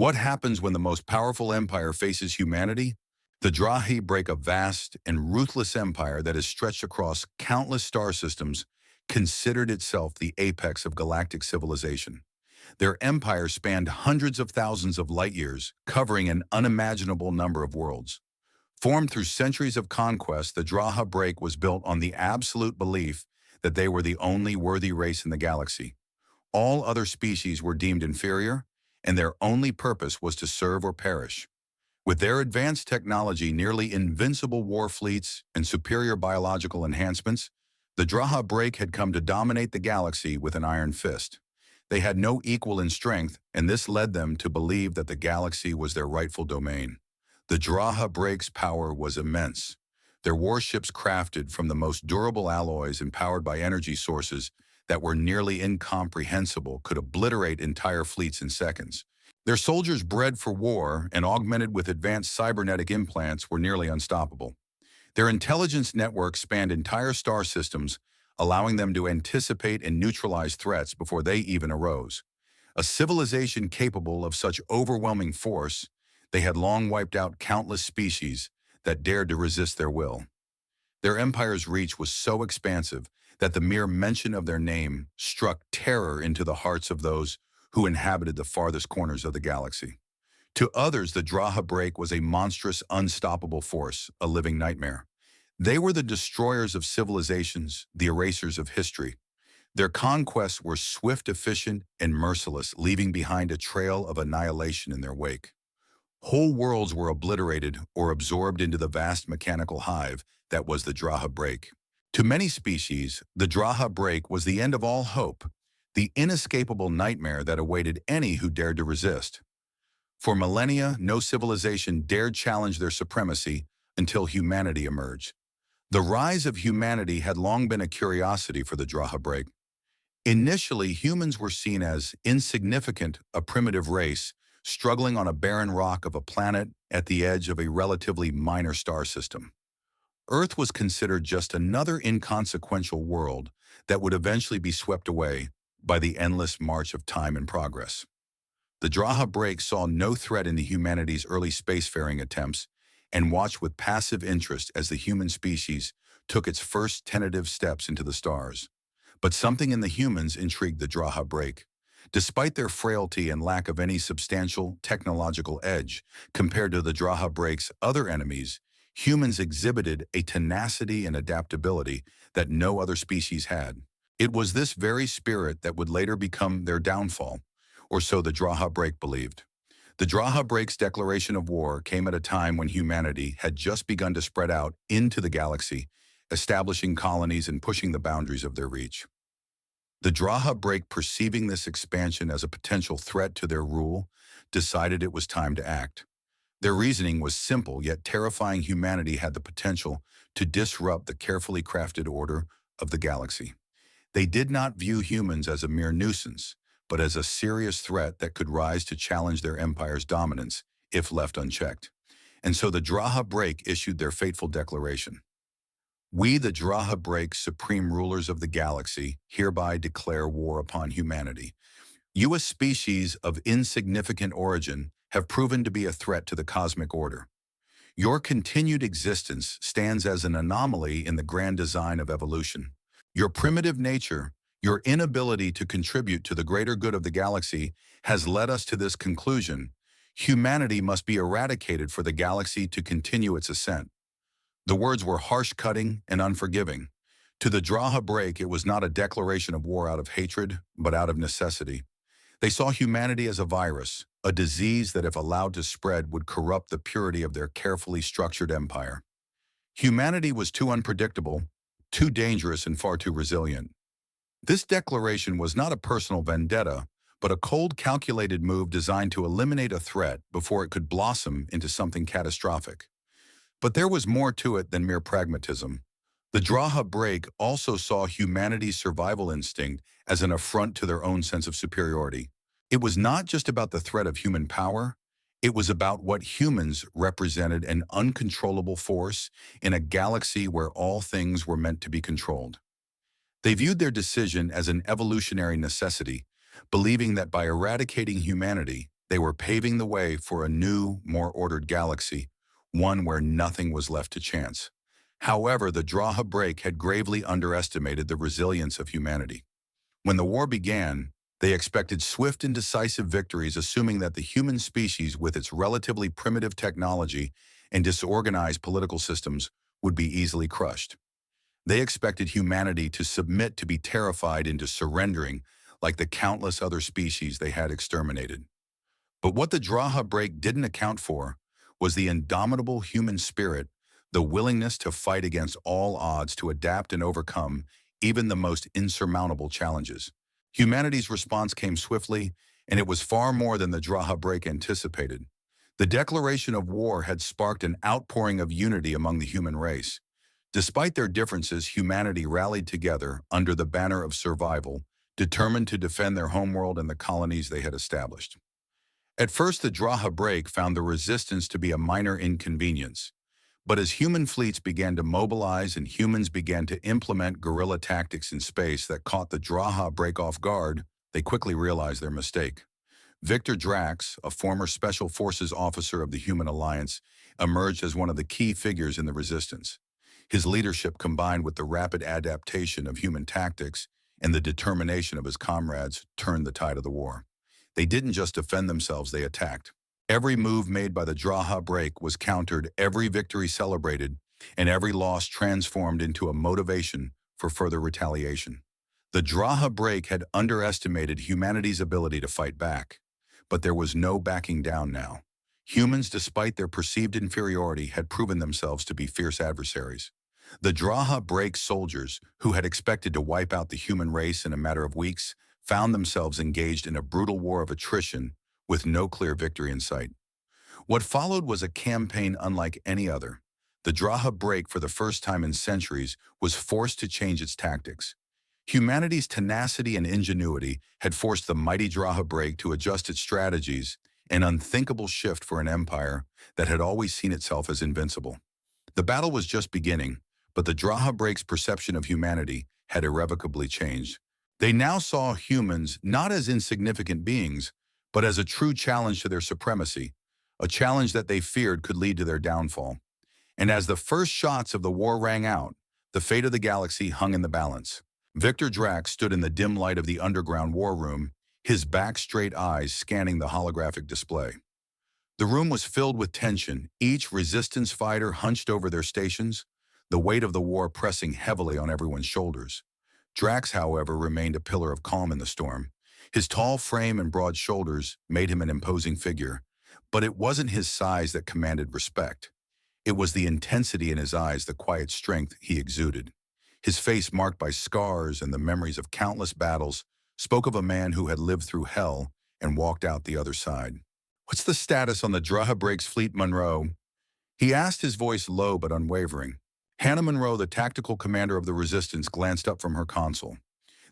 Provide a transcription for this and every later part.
What happens when the most powerful empire faces humanity? The Drahi break a vast and ruthless empire that has stretched across countless star systems, considered itself the apex of galactic civilization. Their empire spanned hundreds of thousands of light years, covering an unimaginable number of worlds. Formed through centuries of conquest, the Draha break was built on the absolute belief that they were the only worthy race in the galaxy. All other species were deemed inferior, and their only purpose was to serve or perish. With their advanced technology, nearly invincible war fleets, and superior biological enhancements, the Draha break had come to dominate the galaxy with an iron fist. They had no equal in strength, and this led them to believe that the galaxy was their rightful domain. The Draha break's power was immense. Their warships, crafted from the most durable alloys and powered by energy sources that were nearly incomprehensible, could obliterate entire fleets in seconds. Their soldiers, bred for war and augmented with advanced cybernetic implants, were nearly unstoppable. Their intelligence network spanned entire star systems, allowing them to anticipate and neutralize threats before they even arose. A civilization capable of such overwhelming force, they had long wiped out countless species that dared to resist their will. Their empire's reach was so expansive that the mere mention of their name struck terror into the hearts of those who inhabited the farthest corners of the galaxy. To others, the Draha break was a monstrous, unstoppable force, a living nightmare. They were the destroyers of civilizations, the erasers of history. Their conquests were swift, efficient, and merciless, leaving behind a trail of annihilation in their wake. Whole worlds were obliterated or absorbed into the vast mechanical hive that was the Draha break. To many species, the Draha break was the end of all hope, the inescapable nightmare that awaited any who dared to resist. For millennia, no civilization dared challenge their supremacy until humanity emerged. The rise of humanity had long been a curiosity for the Draha break. Initially, humans were seen as insignificant, a primitive race, struggling on a barren rock of a planet at the edge of a relatively minor star system. Earth was considered just another inconsequential world that would eventually be swept away by the endless march of time and progress. The Draha break saw no threat in humanity's early spacefaring attempts and watched with passive interest as the human species took its first tentative steps into the stars. But something in the humans intrigued the Draha break. Despite their frailty and lack of any substantial technological edge compared to the Draha break's other enemies, humans exhibited a tenacity and adaptability that no other species had. It was this very spirit that would later become their downfall, or so the Draha break believed. The Draha break's declaration of war came at a time when humanity had just begun to spread out into the galaxy, establishing colonies and pushing the boundaries of their reach. The Draha break, perceiving this expansion as a potential threat to their rule, decided it was time to act. Their reasoning was simple, yet terrifying. Humanity had the potential to disrupt the carefully crafted order of the galaxy. They did not view humans as a mere nuisance, but as a serious threat that could rise to challenge their empire's dominance if left unchecked. And so the Draha break issued their fateful declaration. We, the Draha break, supreme rulers of the galaxy, hereby declare war upon humanity. You, a species of insignificant origin, have proven to be a threat to the cosmic order. Your continued existence stands as an anomaly in the grand design of evolution. Your primitive nature, your inability to contribute to the greater good of the galaxy, has led us to this conclusion: humanity must be eradicated for the galaxy to continue its ascent. The words were harsh, cutting, and unforgiving. To the Draha break, it was not a declaration of war out of hatred, but out of necessity. They saw humanity as a virus, a disease that, if allowed to spread, would corrupt the purity of their carefully structured empire. Humanity was too unpredictable, too dangerous, and far too resilient. This declaration was not a personal vendetta, but a cold, calculated move designed to eliminate a threat before it could blossom into something catastrophic. But there was more to it than mere pragmatism. The Draha break also saw humanity's survival instinct as an affront to their own sense of superiority. It was not just about the threat of human power, it was about what humans represented: an uncontrollable force in a galaxy where all things were meant to be controlled. They viewed their decision as an evolutionary necessity, believing that by eradicating humanity, They were paving the way for a new, more ordered galaxy, one where nothing was left to chance. However, the Draha break had gravely underestimated the resilience of humanity. When the war began, they expected swift and decisive victories, assuming that the human species, with its relatively primitive technology and disorganized political systems, would be easily crushed. They expected humanity to submit, to be terrified into surrendering like the countless other species they had exterminated. But what the Draha break didn't account for was the indomitable human spirit, the willingness to fight against all odds, to adapt and overcome even the most insurmountable challenges. Humanity's response came swiftly, and it was far more than the Draha break anticipated. The declaration of war had sparked an outpouring of unity among the human race. Despite their differences, humanity rallied together under the banner of survival, determined to defend their homeworld and the colonies they had established. At first, the Draha break found the resistance to be a minor inconvenience. But as human fleets began to mobilize and humans began to implement guerrilla tactics in space that caught the Draha break off guard, they quickly realized their mistake. Victor Drax, a former Special Forces officer of the Human Alliance, emerged as one of the key figures in the resistance. His leadership, combined with the rapid adaptation of human tactics and the determination of his comrades, turned the tide of the war. They didn't just defend themselves, they attacked. Every move made by the Draha break was countered, every victory celebrated, and every loss transformed into a motivation for further retaliation. The Draha break had underestimated humanity's ability to fight back, but there was no backing down now. Humans, despite their perceived inferiority, had proven themselves to be fierce adversaries. The Draha break soldiers, who had expected to wipe out the human race in a matter of weeks, found themselves engaged in a brutal war of attrition with no clear victory in sight. What followed was a campaign unlike any other. The Draha break, for the first time in centuries, was forced to change its tactics. Humanity's tenacity and ingenuity had forced the mighty Draha break to adjust its strategies, an unthinkable shift for an empire that had always seen itself as invincible. The battle was just beginning, but the Draha break's perception of humanity had irrevocably changed. They now saw humans not as insignificant beings, but as a true challenge to their supremacy, a challenge that they feared could lead to their downfall. And as the first shots of the war rang out, the fate of the galaxy hung in the balance. Victor Drax stood in the dim light of the underground war room, his back-straight eyes scanning the holographic display. The room was filled with tension, each resistance fighter hunched over their stations, the weight of the war pressing heavily on everyone's shoulders. Drax, however, remained a pillar of calm in the storm. His tall frame and broad shoulders made him an imposing figure, but it wasn't his size that commanded respect. It was the intensity in his eyes, the quiet strength he exuded. His face, marked by scars and the memories of countless battles, spoke of a man who had lived through hell and walked out the other side. "What's the status on the Draha break's fleet, Monroe?" he asked, his voice low but unwavering. Hannah Monroe, the tactical commander of the resistance, glanced up from her console.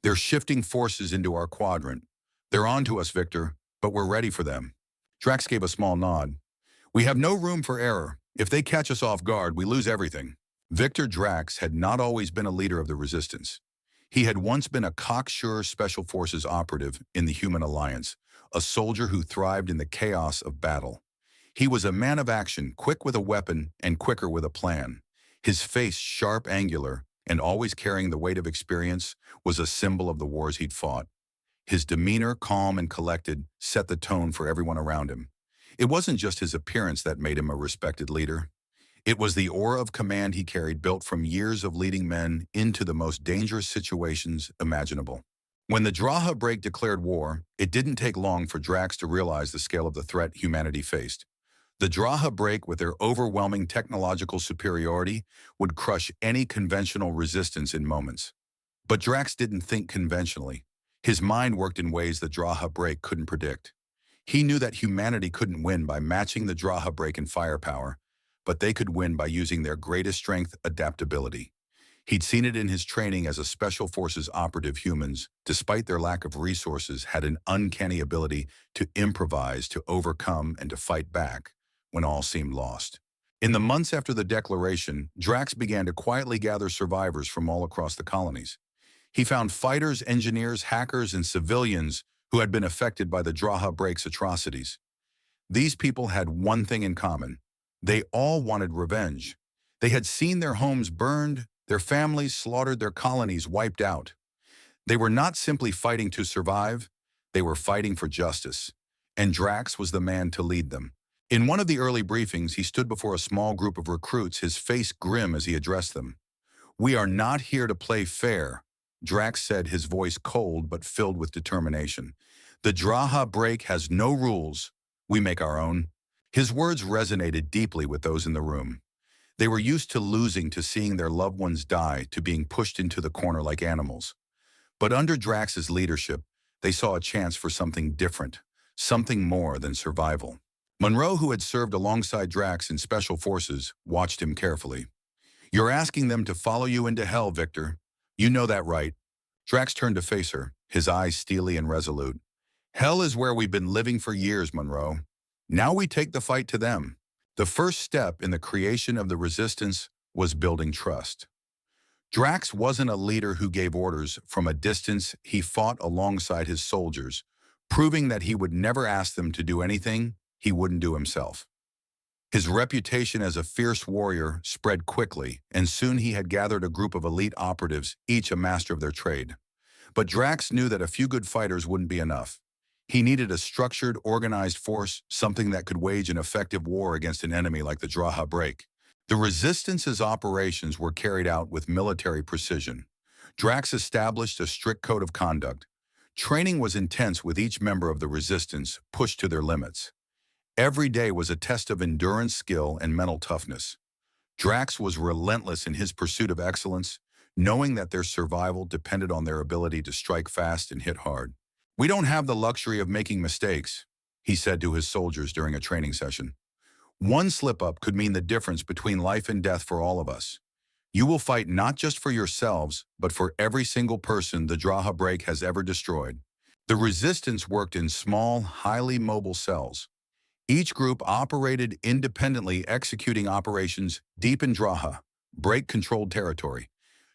"They're shifting forces into our quadrant. They're on to us, Victor, but we're ready for them." Drax gave a small nod. "We have no room for error. If they catch us off guard, we lose everything." Victor Drax had not always been a leader of the resistance. He had once been a cocksure Special Forces operative in the Human Alliance, a soldier who thrived in the chaos of battle. He was a man of action, quick with a weapon and quicker with a plan. His face, sharp, angular, and always carrying the weight of experience, was a symbol of the wars he'd fought. His demeanor, calm and collected, set the tone for everyone around him. It wasn't just his appearance that made him a respected leader. It was the aura of command he carried, built from years of leading men into the most dangerous situations imaginable. When the Draha break declared war, it didn't take long for Drax to realize the scale of the threat humanity faced. The Draha break, with their overwhelming technological superiority, would crush any conventional resistance in moments. But Drax didn't think conventionally. His mind worked in ways the Draha break couldn't predict. He knew that humanity couldn't win by matching the Draha break in firepower, but they could win by using their greatest strength, adaptability. He'd seen it in his training as a Special Forces operative. Humans, despite their lack of resources, had an uncanny ability to improvise, to overcome, and to fight back when all seemed lost. In the months after the declaration, Drax began to quietly gather survivors from all across the colonies. He found fighters, engineers, hackers, and civilians who had been affected by the Draha break's atrocities. These people had one thing in common. They all wanted revenge. They had seen their homes burned, their families slaughtered, their colonies wiped out. They were not simply fighting to survive, they were fighting for justice. And Drax was the man to lead them. In one of the early briefings, he stood before a small group of recruits, his face grim as he addressed them. "We are not here to play fair," Drax said, his voice cold but filled with determination. "The Draha break has no rules. We make our own." His words resonated deeply with those in the room. They were used to losing, to seeing their loved ones die, to being pushed into the corner like animals. But under Drax's leadership, they saw a chance for something different, something more than survival. Monroe, who had served alongside Drax in Special Forces, watched him carefully. "You're asking them to follow you into hell, Victor. You know that, right?" Drax turned to face her, his eyes steely and resolute. "Hell is where we've been living for years, Monroe. Now we take the fight to them." The first step in the creation of the Resistance was building trust. Drax wasn't a leader who gave orders from a distance. He fought alongside his soldiers, proving that he would never ask them to do anything he wouldn't do himself. His reputation as a fierce warrior spread quickly, and soon he had gathered a group of elite operatives, each a master of their trade. But Drax knew that a few good fighters wouldn't be enough. He needed a structured, organized force, something that could wage an effective war against an enemy like the Draha break. The Resistance's operations were carried out with military precision. Drax established a strict code of conduct. Training was intense, with each member of the Resistance pushed to their limits. Every day was a test of endurance, skill, and mental toughness. Drax was relentless in his pursuit of excellence, knowing that their survival depended on their ability to strike fast and hit hard. "We don't have the luxury of making mistakes," he said to his soldiers during a training session. "One slip-up could mean the difference between life and death for all of us. You will fight not just for yourselves, but for every single person the Draha break has ever destroyed." The Resistance worked in small, highly mobile cells. Each group operated independently, executing operations deep in Draha, break-controlled territory.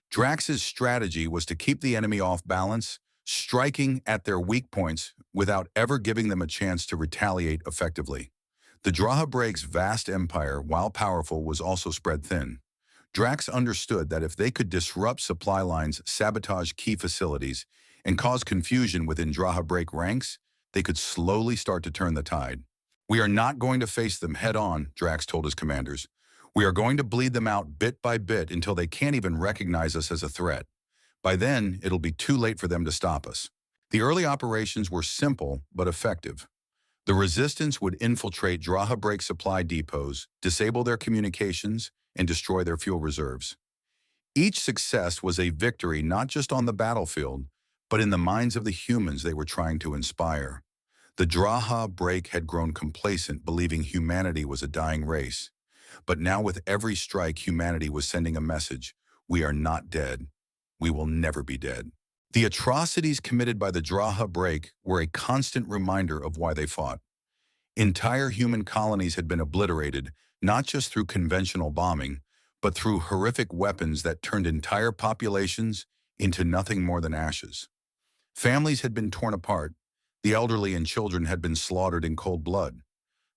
Drax's strategy was to keep the enemy off balance, striking at their weak points without ever giving them a chance to retaliate effectively. The Draha break's vast empire, while powerful, was also spread thin. Drax understood that if they could disrupt supply lines, sabotage key facilities, and cause confusion within Draha break ranks, they could slowly start to turn the tide. "We are not going to face them head-on," Drax told his commanders. "We are going to bleed them out bit by bit until they can't even recognize us as a threat. By then, it'll be too late for them to stop us." The early operations were simple but effective. The Resistance would infiltrate Draha break supply depots, disable their communications, and destroy their fuel reserves. Each success was a victory not just on the battlefield, but in the minds of the humans they were trying to inspire. The Draha break had grown complacent, believing humanity was a dying race. But now, with every strike, humanity was sending a message: we are not dead. We will never be dead. The atrocities committed by the Draha break were a constant reminder of why they fought. Entire human colonies had been obliterated, not just through conventional bombing, but through horrific weapons that turned entire populations into nothing more than ashes. Families had been torn apart. The elderly and children had been slaughtered in cold blood.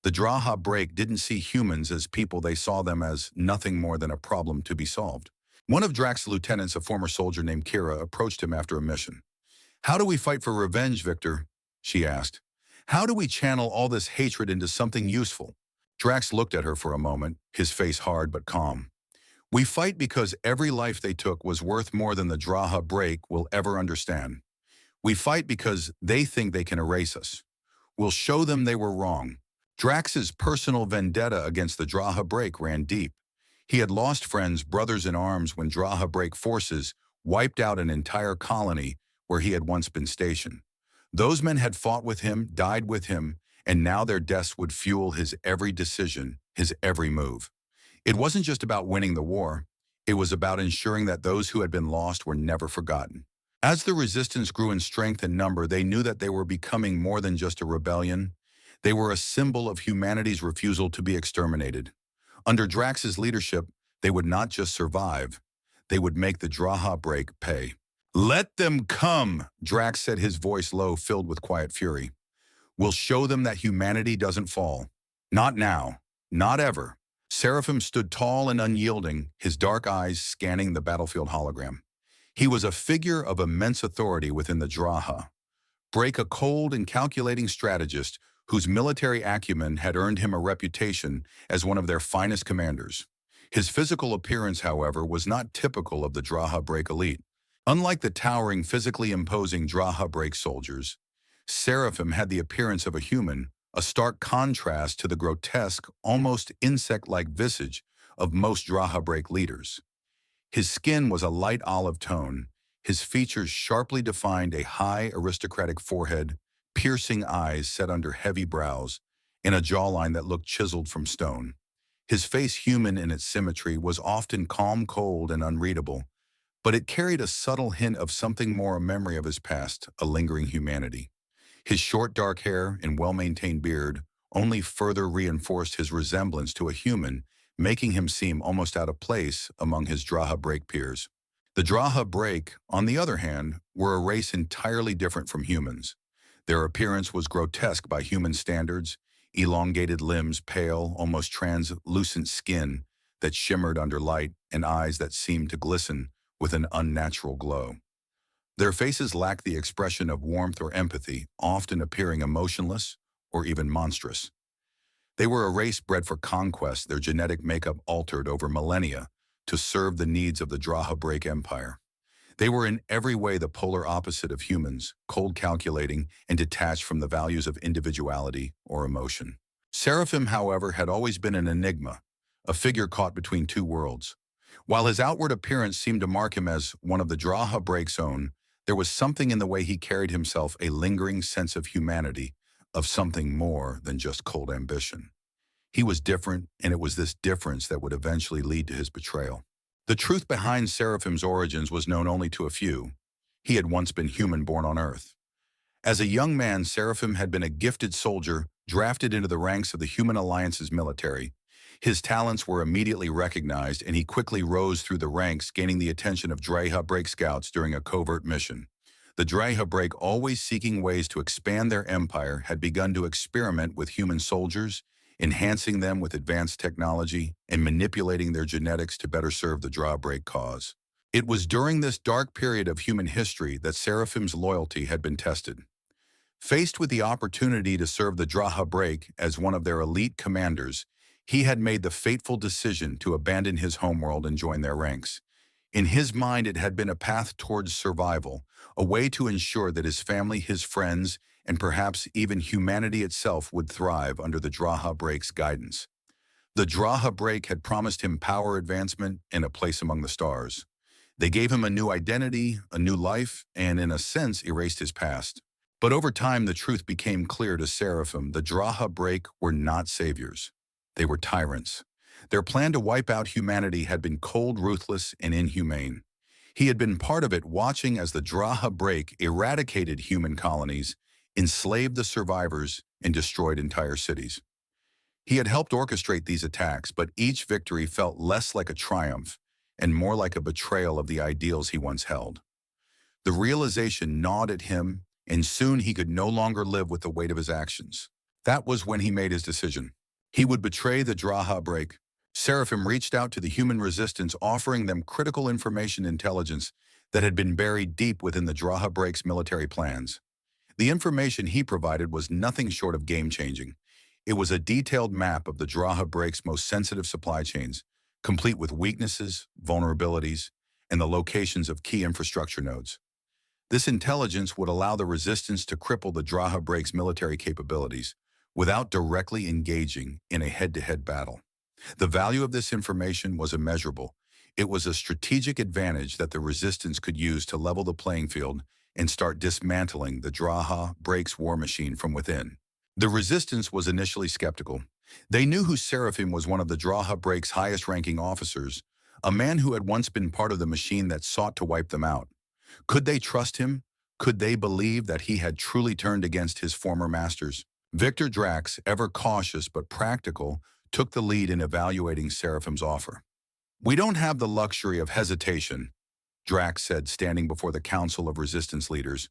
The Draha break didn't see humans as people, they saw them as nothing more than a problem to be solved. One of Drax's lieutenants, a former soldier named Kira, approached him after a mission. "How do we fight for revenge, Victor?" she asked. "How do we channel all this hatred into something useful?" Drax looked at her for a moment, his face hard but calm. "We fight because every life they took was worth more than the Draha break will ever understand. We fight because they think they can erase us. We'll show them they were wrong." Drax's personal vendetta against the Draha break ran deep. He had lost friends, brothers in arms, when Draha break forces wiped out an entire colony where he had once been stationed. Those men had fought with him, died with him, and now their deaths would fuel his every decision, his every move. It wasn't just about winning the war. It was about ensuring that those who had been lost were never forgotten. As the Resistance grew in strength and number, they knew that they were becoming more than just a rebellion. They were a symbol of humanity's refusal to be exterminated. Under Drax's leadership, they would not just survive, they would make the Draha break pay. "Let them come," Drax said, his voice low, filled with quiet fury. We'll show them that humanity doesn't fall. Not now. Not ever. Seraphim stood tall and unyielding, his dark eyes scanning the battlefield hologram. He was a figure of immense authority within the Draha. Break, a cold and calculating strategist whose military acumen had earned him a reputation as one of their finest commanders. His physical appearance, however, was not typical of the Draha Break elite. Unlike the towering, physically imposing Draha Break soldiers, Seraphim had the appearance of a human, a stark contrast to the grotesque, almost insect-like visage of most Draha Break leaders. His skin was a light olive tone, his features sharply defined, a high aristocratic forehead, piercing eyes set under heavy brows, and a jawline that looked chiseled from stone. His face, human in its symmetry, was often calm, cold, and unreadable, but it carried a subtle hint of something more, a memory of his past, a lingering humanity. His short dark hair and well-maintained beard only further reinforced his resemblance to a human, making him seem almost out of place among his Draha Break peers. The Draha Break, on the other hand, were a race entirely different from humans. Their appearance was grotesque by human standards: elongated limbs, pale, almost translucent skin that shimmered under light, and eyes that seemed to glisten with an unnatural glow. Their faces lacked the expression of warmth or empathy, often appearing emotionless or even monstrous. They were a race bred for conquest, their genetic makeup altered over millennia to serve the needs of the Draha Break Empire. They were in every way the polar opposite of humans, cold, calculating, and detached from the values of individuality or emotion. Seraphim, however, had always been an enigma, a figure caught between two worlds. While his outward appearance seemed to mark him as one of the Draha Break's own, there was something in the way he carried himself, a lingering sense of humanity, of something more than just cold ambition. He was different, and it was this difference that would eventually lead to his betrayal. The truth behind Seraphim's origins was known only to a few. He had once been human, born on Earth. As a young man, Seraphim had been a gifted soldier, drafted into the ranks of the Human Alliance's military. His talents were immediately recognized, and he quickly rose through the ranks, gaining the attention of Draha Break scouts during a covert mission. The Draha Break, always seeking ways to expand their empire, had begun to experiment with human soldiers, enhancing them with advanced technology and manipulating their genetics to better serve the Draha Break cause. It was during this dark period of human history that Seraphim's loyalty had been tested. Faced with the opportunity to serve the Draha Break as one of their elite commanders, he had made the fateful decision to abandon his homeworld and join their ranks. In his mind, it had been a path towards survival, a way to ensure that his family, his friends, and perhaps even humanity itself would thrive under the Draha Break's guidance. The Draha Break had promised him power, advancement, and a place among the stars. They gave him a new identity, a new life, and in a sense erased his past. But over time, the truth became clear to Seraphim: the Draha Break were not saviors. They were tyrants. Their plan to wipe out humanity had been cold, ruthless, and inhumane. He had been part of it, watching as the Draha Break eradicated human colonies, enslaved the survivors, and destroyed entire cities. He had helped orchestrate these attacks, but each victory felt less like a triumph and more like a betrayal of the ideals he once held. The realization gnawed at him, and soon he could no longer live with the weight of his actions. That was when he made his decision. He would betray the Draha Break. Seraphim reached out to the human resistance, offering them critical information intelligence that had been buried deep within the Draha Break's military plans. The information he provided was nothing short of game-changing. It was a detailed map of the Draha Break's most sensitive supply chains, complete with weaknesses, vulnerabilities, and the locations of key infrastructure nodes. This intelligence would allow the resistance to cripple the Draha Break's military capabilities without directly engaging in a head-to-head battle. The value of this information was immeasurable. It was a strategic advantage that the resistance could use to level the playing field and start dismantling the Draha Break's war machine from within. The resistance was initially skeptical. They knew who Seraphim was, one of the Draha Break's highest-ranking officers, a man who had once been part of the machine that sought to wipe them out. Could they trust him? Could they believe that he had truly turned against his former masters? Victor Drax, ever cautious but practical, took the lead in evaluating Seraphim's offer. "We don't have the luxury of hesitation," Drax said, standing before the Council of Resistance leaders.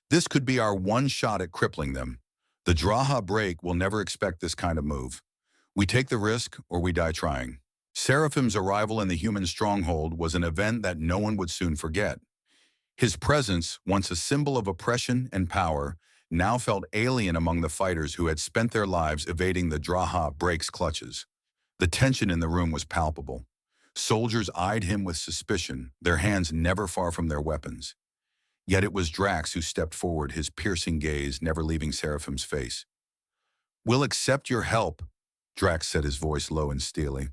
"This could be our one shot at crippling them. The Draha break will never expect this kind of move. We take the risk or we die trying. Seraphim's arrival in the human stronghold was an event that no one would soon forget. His presence, once a symbol of oppression and power, now felt alien among the fighters who had spent their lives evading the Draha break's clutches. The tension in the room was palpable. Soldiers eyed him with suspicion, their hands never far from their weapons. Yet it was Drax who stepped forward, his piercing gaze never leaving Seraphim's face. "We'll accept your help," Drax said, his voice low and steely.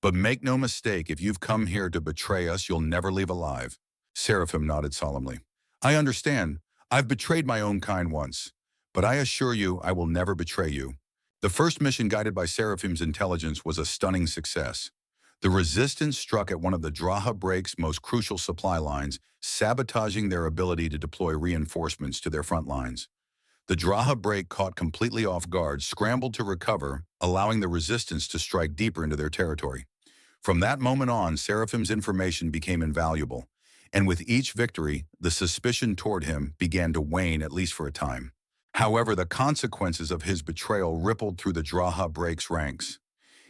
"But make no mistake, if you've come here to betray us, you'll never leave alive." Seraphim nodded solemnly. "I understand. I've betrayed my own kind once. But I assure you, I will never betray you." The first mission guided by Seraphim's intelligence was a stunning success. The resistance struck at one of the Draha break's most crucial supply lines, sabotaging their ability to deploy reinforcements to their front lines. The Draha break, caught completely off guard, scrambled to recover, allowing the resistance to strike deeper into their territory. From that moment on, Seraphim's information became invaluable, and with each victory, the suspicion toward him began to wane, at least for a time. However, the consequences of his betrayal rippled through the Draha break's ranks.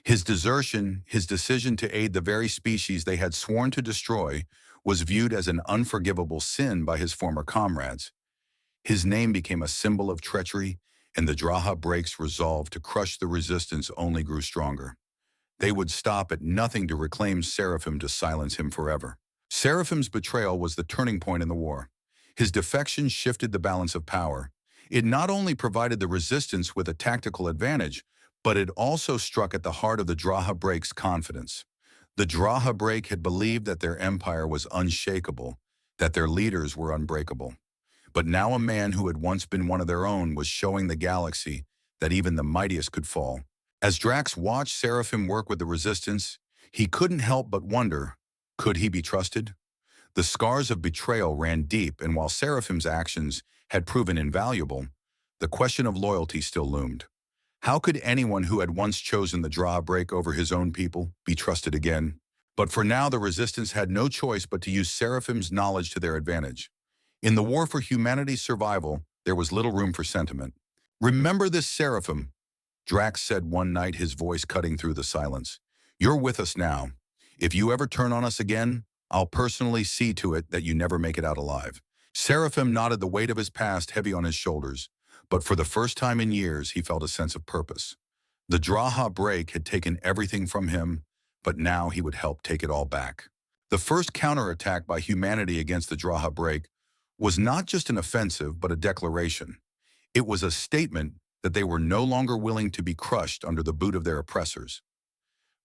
His desertion, his decision to aid the very species they had sworn to destroy, was viewed as an unforgivable sin by his former comrades. His name became a symbol of treachery, and the Draha break's resolve to crush the resistance only grew stronger. They would stop at nothing to reclaim Seraphim, to silence him forever. Seraphim's betrayal was the turning point in the war. His defection shifted the balance of power. It not only provided the resistance with a tactical advantage, but it also struck at the heart of the Draha break's confidence. The Draha break had believed that their empire was unshakable, that their leaders were unbreakable. But now a man who had once been one of their own was showing the galaxy that even the mightiest could fall. As Drax watched Seraphim work with the resistance, he couldn't help but wonder, could he be trusted? The scars of betrayal ran deep, and while Seraphim's actions had proven invaluable, the question of loyalty still loomed. How could anyone who had once chosen the Draha break over his own people be trusted again? But for now, the resistance had no choice but to use Seraphim's knowledge to their advantage. In the war for humanity's survival, there was little room for sentiment. "Remember this, Seraphim," Drax said one night, his voice cutting through the silence. "You're with us now. If you ever turn on us again, I'll personally see to it that you never make it out alive." Seraphim nodded, the weight of his past heavy on his shoulders. But for the first time in years, he felt a sense of purpose. The Draha break had taken everything from him, but now he would help take it all back. The first counterattack by humanity against the Draha break was not just an offensive, but a declaration. It was a statement that they were no longer willing to be crushed under the boot of their oppressors.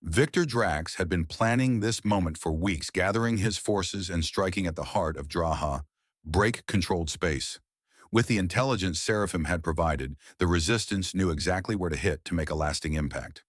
Victor Drax had been planning this moment for weeks, gathering his forces and striking at the heart of Draha break-controlled space. With the intelligence Seraphim had provided, the resistance knew exactly where to hit to make a lasting impact.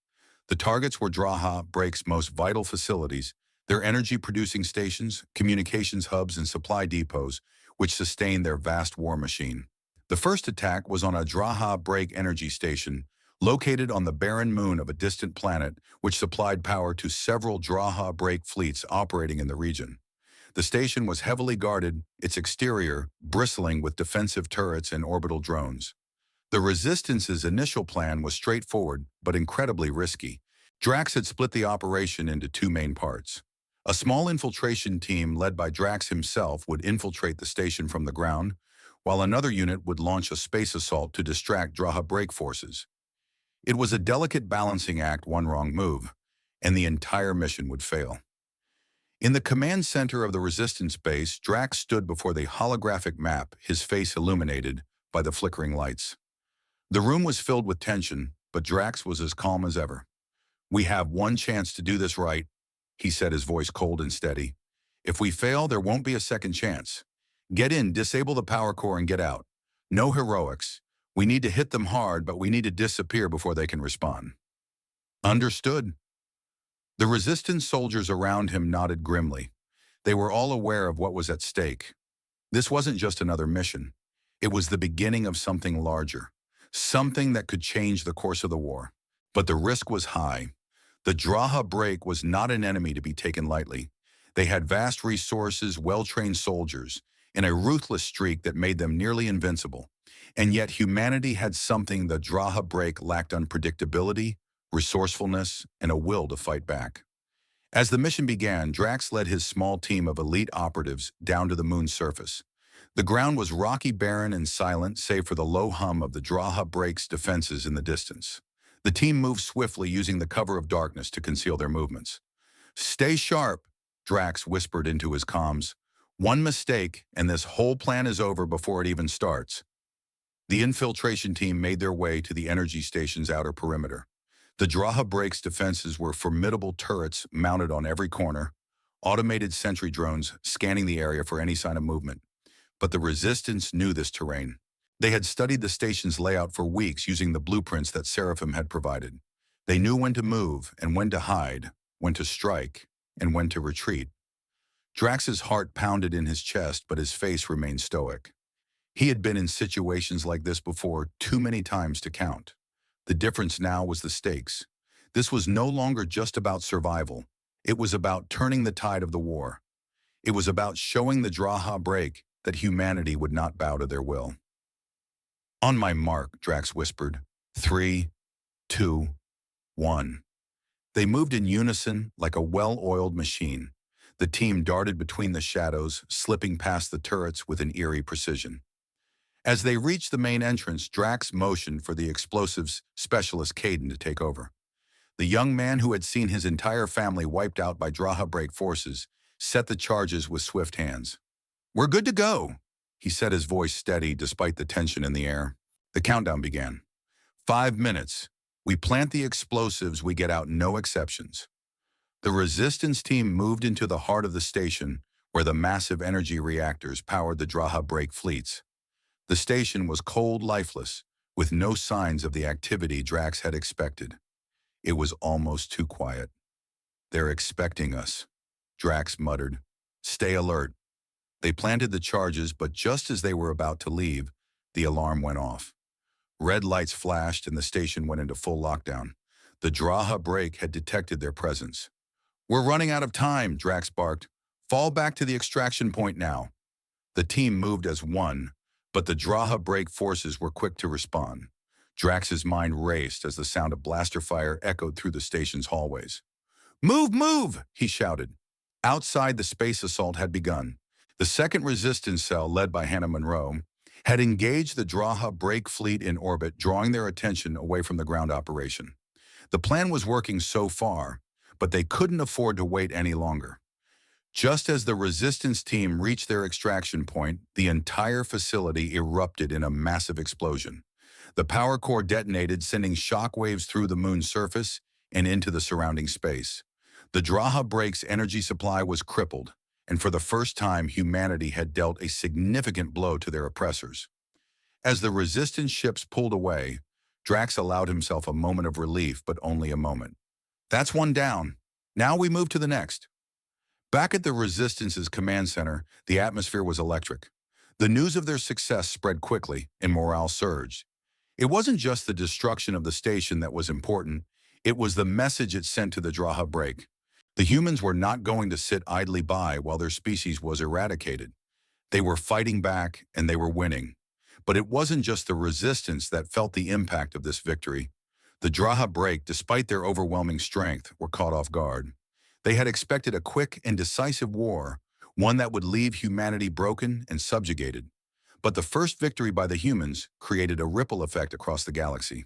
The targets were Draha break's most vital facilities, their energy-producing stations, communications hubs, and supply depots, which sustained their vast war machine. The first attack was on a Draha break energy station, located on the barren moon of a distant planet, which supplied power to several Draha break fleets operating in the region. The station was heavily guarded, its exterior bristling with defensive turrets and orbital drones. The Resistance's initial plan was straightforward, but incredibly risky. Drax had split the operation into two main parts. A small infiltration team led by Drax himself would infiltrate the station from the ground, while another unit would launch a space assault to distract Draha break forces. It was a delicate balancing act. One wrong move, and the entire mission would fail. In the command center of the Resistance base, Drax stood before the holographic map, his face illuminated by the flickering lights. The room was filled with tension, but Drax was as calm as ever. "We have one chance to do this right," he said, his voice cold and steady. "If we fail, there won't be a second chance. Get in, disable the power core, and get out. No heroics. We need to hit them hard, but we need to disappear before they can respond." "Understood." The Resistance soldiers around him nodded grimly. They were all aware of what was at stake. This wasn't just another mission. It was the beginning of something larger, something that could change the course of the war. But the risk was high. The Draha break was not an enemy to be taken lightly. They had vast resources, well-trained soldiers, and a ruthless streak that made them nearly invincible. And yet humanity had something the Draha break lacked: unpredictability, resourcefulness, and a will to fight back. As the mission began, Drax led his small team of elite operatives down to the moon's surface. The ground was rocky, barren, and silent, save for the low hum of the Draha break's defenses in the distance. The team moved swiftly, using the cover of darkness to conceal their movements. "Stay sharp," Drax whispered into his comms. "One mistake, and this whole plan is over before it even starts." The infiltration team made their way to the energy station's outer perimeter. The Draha break's defenses were formidable turrets mounted on every corner, automated sentry drones scanning the area for any sign of movement. But the Resistance knew this terrain. They had studied the station's layout for weeks using the blueprints that Seraphim had provided. They knew when to move and when to hide, when to strike and when to retreat. Drax's heart pounded in his chest, but his face remained stoic. He had been in situations like this before, too many times to count. The difference now was the stakes. This was no longer just about survival. It was about turning the tide of the war. It was about showing the Draha break that humanity would not bow to their will. "On my mark," Drax whispered. 3, 2, 1. They moved in unison like a well-oiled machine. The team darted between the shadows, slipping past the turrets with an eerie precision. As they reached the main entrance, Drax motioned for the explosives specialist Caden to take over. The young man, who had seen his entire family wiped out by Draha break forces, set the charges with swift hands. "We're good to go," he said, his voice steady despite the tension in the air. The countdown began. 5 minutes. We plant the explosives, we get out, no exceptions. The Resistance team moved into the heart of the station, where the massive energy reactors powered the Draha break fleets. The station was cold, lifeless, with no signs of the activity Drax had expected. It was almost too quiet. "They're expecting us," Drax muttered. "Stay alert." They planted the charges, but just as they were about to leave, the alarm went off. Red lights flashed and the station went into full lockdown. The Draha break had detected their presence. "We're running out of time," Drax barked. "Fall back to the extraction point now." The team moved as one, but the Draha break forces were quick to respond. Drax's mind raced as the sound of blaster fire echoed through the station's hallways. "Move, move!" he shouted. Outside, the space assault had begun. The second resistance cell, led by Hannah Monroe, had engaged the Draha break fleet in orbit, drawing their attention away from the ground operation. The plan was working so far, but they couldn't afford to wait any longer. Just as the Resistance team reached their extraction point, the entire facility erupted in a massive explosion. The power core detonated, sending shockwaves through the moon's surface and into the surrounding space. The Draha break's energy supply was crippled, and for the first time, humanity had dealt a significant blow to their oppressors. As the Resistance ships pulled away, Drax allowed himself a moment of relief, but only a moment. "That's one down. Now we move to the next." Back at the Resistance's command center, the atmosphere was electric. The news of their success spread quickly, and morale surged. It wasn't just the destruction of the station that was important, it was the message it sent to the Draha break. The humans were not going to sit idly by while their species was eradicated. They were fighting back, and they were winning. But it wasn't just the Resistance that felt the impact of this victory. The Draha break, despite their overwhelming strength, were caught off guard. They had expected a quick and decisive war, one that would leave humanity broken and subjugated. But the first victory by the humans created a ripple effect across the galaxy.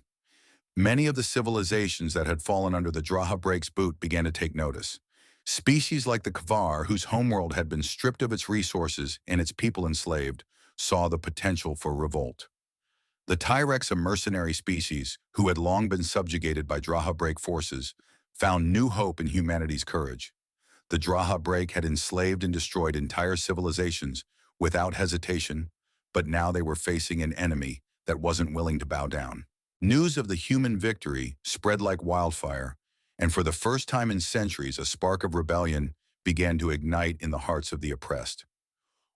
Many of the civilizations that had fallen under the Draha break's boot began to take notice. Species like the Kvar, whose homeworld had been stripped of its resources and its people enslaved, saw the potential for revolt. The Tyrex, a mercenary species who had long been subjugated by Draha break forces, found new hope in humanity's courage. The Draha break had enslaved and destroyed entire civilizations without hesitation, but now they were facing an enemy that wasn't willing to bow down. News of the human victory spread like wildfire, and for the first time in centuries, a spark of rebellion began to ignite in the hearts of the oppressed.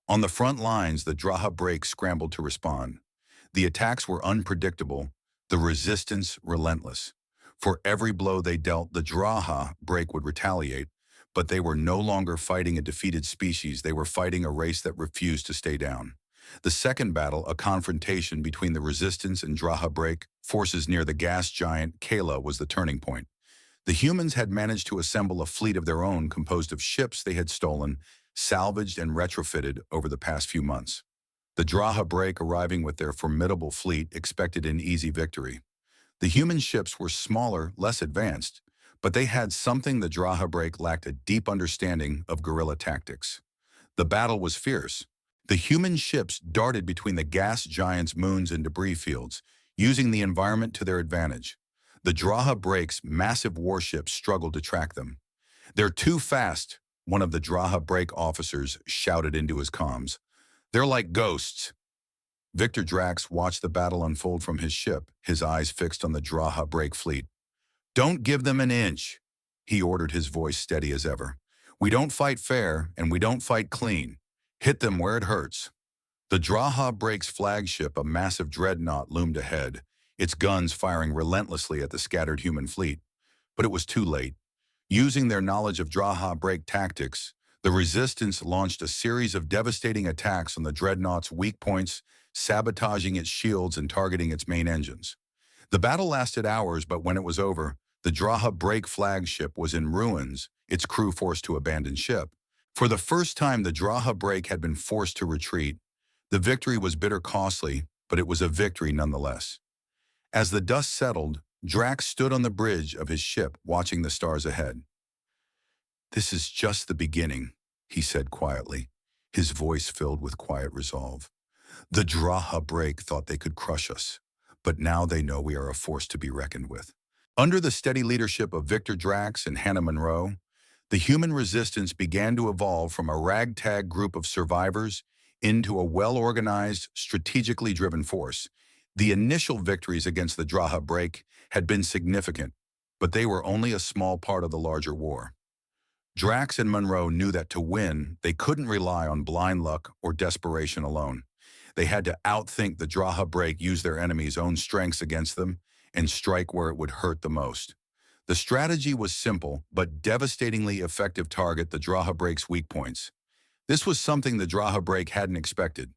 On the front lines, the Draha break scrambled to respond. The attacks were unpredictable, the resistance relentless. For every blow they dealt, the Draha break would retaliate, but they were no longer fighting a defeated species, they were fighting a race that refused to stay down. The second battle, a confrontation between the Resistance and Draha Break forces near the gas giant Kala, was the turning point. The humans had managed to assemble a fleet of their own composed of ships they had stolen, salvaged, and retrofitted over the past few months. The Draha Break, arriving with their formidable fleet, expected an easy victory. The human ships were smaller, less advanced, but they had something the Draha Break lacked: a deep understanding of guerrilla tactics. The battle was fierce. The human ships darted between the gas giants' moons and debris fields, using the environment to their advantage. The Draha Break's massive warships struggled to track them. "They're too fast," one of the Draha Break officers shouted into his comms. "They're like ghosts." Victor Drax watched the battle unfold from his ship, his eyes fixed on the Draha Break fleet. "Don't give them an inch," he ordered, his voice steady as ever. "We don't fight fair, and we don't fight clean. Hit them where it hurts." The Draha Break's flagship, a massive dreadnought, loomed ahead, its guns firing relentlessly at the scattered human fleet. But it was too late. Using their knowledge of Draha Break tactics, the Resistance launched a series of devastating attacks on the dreadnought's weak points, sabotaging its shields and targeting its main engines. The battle lasted hours, but when it was over, the Draha Break flagship was in ruins, its crew forced to abandon ship. For the first time, the Draha Break had been forced to retreat. The victory was bitter, costly, but it was a victory nonetheless. As the dust settled, Drax stood on the bridge of his ship, watching the stars ahead. "This is just the beginning," he said quietly, his voice filled with quiet resolve. "The Draha Break thought they could crush us, but now they know we are a force to be reckoned with." Under the steady leadership of Victor Drax and Hannah Monroe, the human resistance began to evolve from a ragtag group of survivors into a well-organized, strategically driven force. The initial victories against the Draha Break had been significant, but they were only a small part of the larger war. Drax and Monroe knew that to win, they couldn't rely on blind luck or desperation alone. They had to outthink the Draha Break, use their enemy's own strengths against them, and strike where it would hurt the most. The strategy was simple, but devastatingly effective: target the Draha Break's weak points. This was something the Draha Break hadn't expected.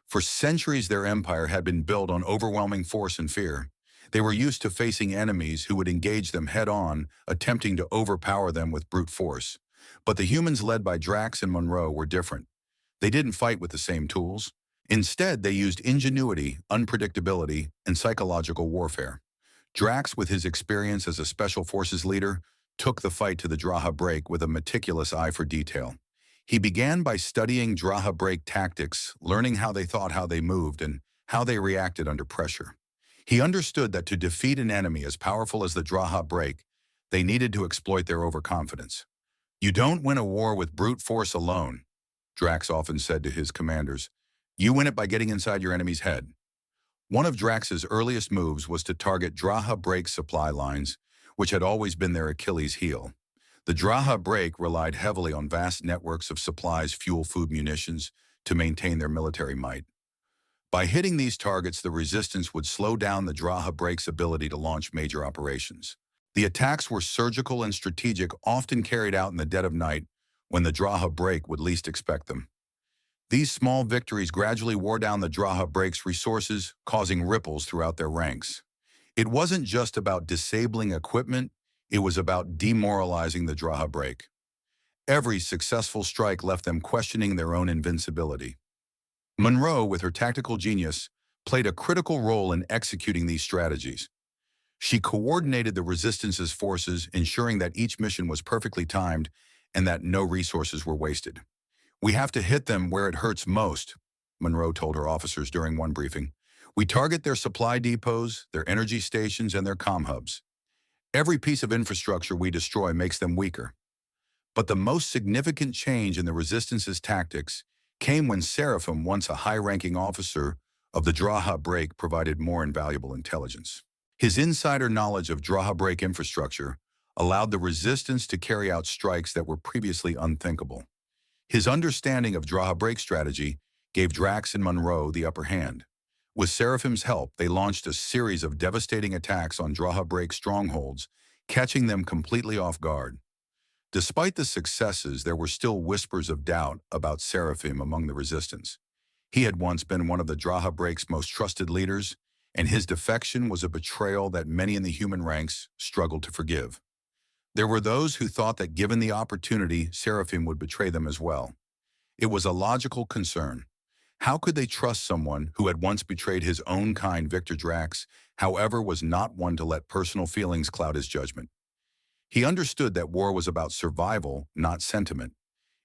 For centuries, their empire had been built on overwhelming force and fear. They were used to facing enemies who would engage them head-on, attempting to overpower them with brute force. But the humans led by Drax and Monroe were different. They didn't fight with the same tools. Instead, they used ingenuity, unpredictability, and psychological warfare. Drax, with his experience as a special forces leader, took the fight to the Draha Break with a meticulous eye for detail. He began by studying Draha Break tactics, learning how they thought, how they moved, and how they reacted under pressure. He understood that to defeat an enemy as powerful as the Draha Break, they needed to exploit their overconfidence. "You don't win a war with brute force alone," Drax often said to his commanders. "You win it by getting inside your enemy's head." One of Drax's earliest moves was to target Draha Break supply lines, which had always been their Achilles heel. The Draha Break relied heavily on vast networks of supplies, fuel, food, munitions, to maintain their military might. By hitting these targets, the Resistance would slow down the Draha Break's ability to launch major operations. The attacks were surgical and strategic, often carried out in the dead of night when the Draha Break would least expect them. These small victories gradually wore down the Draha Break's resources, causing ripples throughout their ranks. It wasn't just about disabling equipment, it was about demoralizing the Draha Break. Every successful strike left them questioning their own invincibility. Monroe, with her tactical genius, played a critical role in executing these strategies. She coordinated the Resistance's forces, ensuring that each mission was perfectly timed and that no resources were wasted. "We have to hit them where it hurts most," Monroe told her officers during one briefing. "We target their supply depots, their energy stations, and their comm hubs. Every piece of infrastructure we destroy makes them weaker." But the most significant change in the Resistance's tactics came when Seraphim, once a high-ranking officer of the Draha Break, provided more invaluable intelligence. His insider knowledge of Draha Break infrastructure allowed the Resistance to carry out strikes that were previously unthinkable. His understanding of Draha Break strategy gave Drax and Monroe the upper hand. With Seraphim's help, they launched a series of devastating attacks on Draha Break strongholds, catching them completely off guard. Despite the successes, there were still whispers of doubt about Seraphim among the Resistance. He had once been one of the Draha Break's most trusted leaders, and his defection was a betrayal that many in the human ranks struggled to forgive. There were those who thought that given the opportunity, Seraphim would betray them as well. It was a logical concern. How could they trust someone who had once betrayed his own kind? Victor Drax, however, was not one to let personal feelings cloud his judgment. He understood that war was about survival, not sentiment.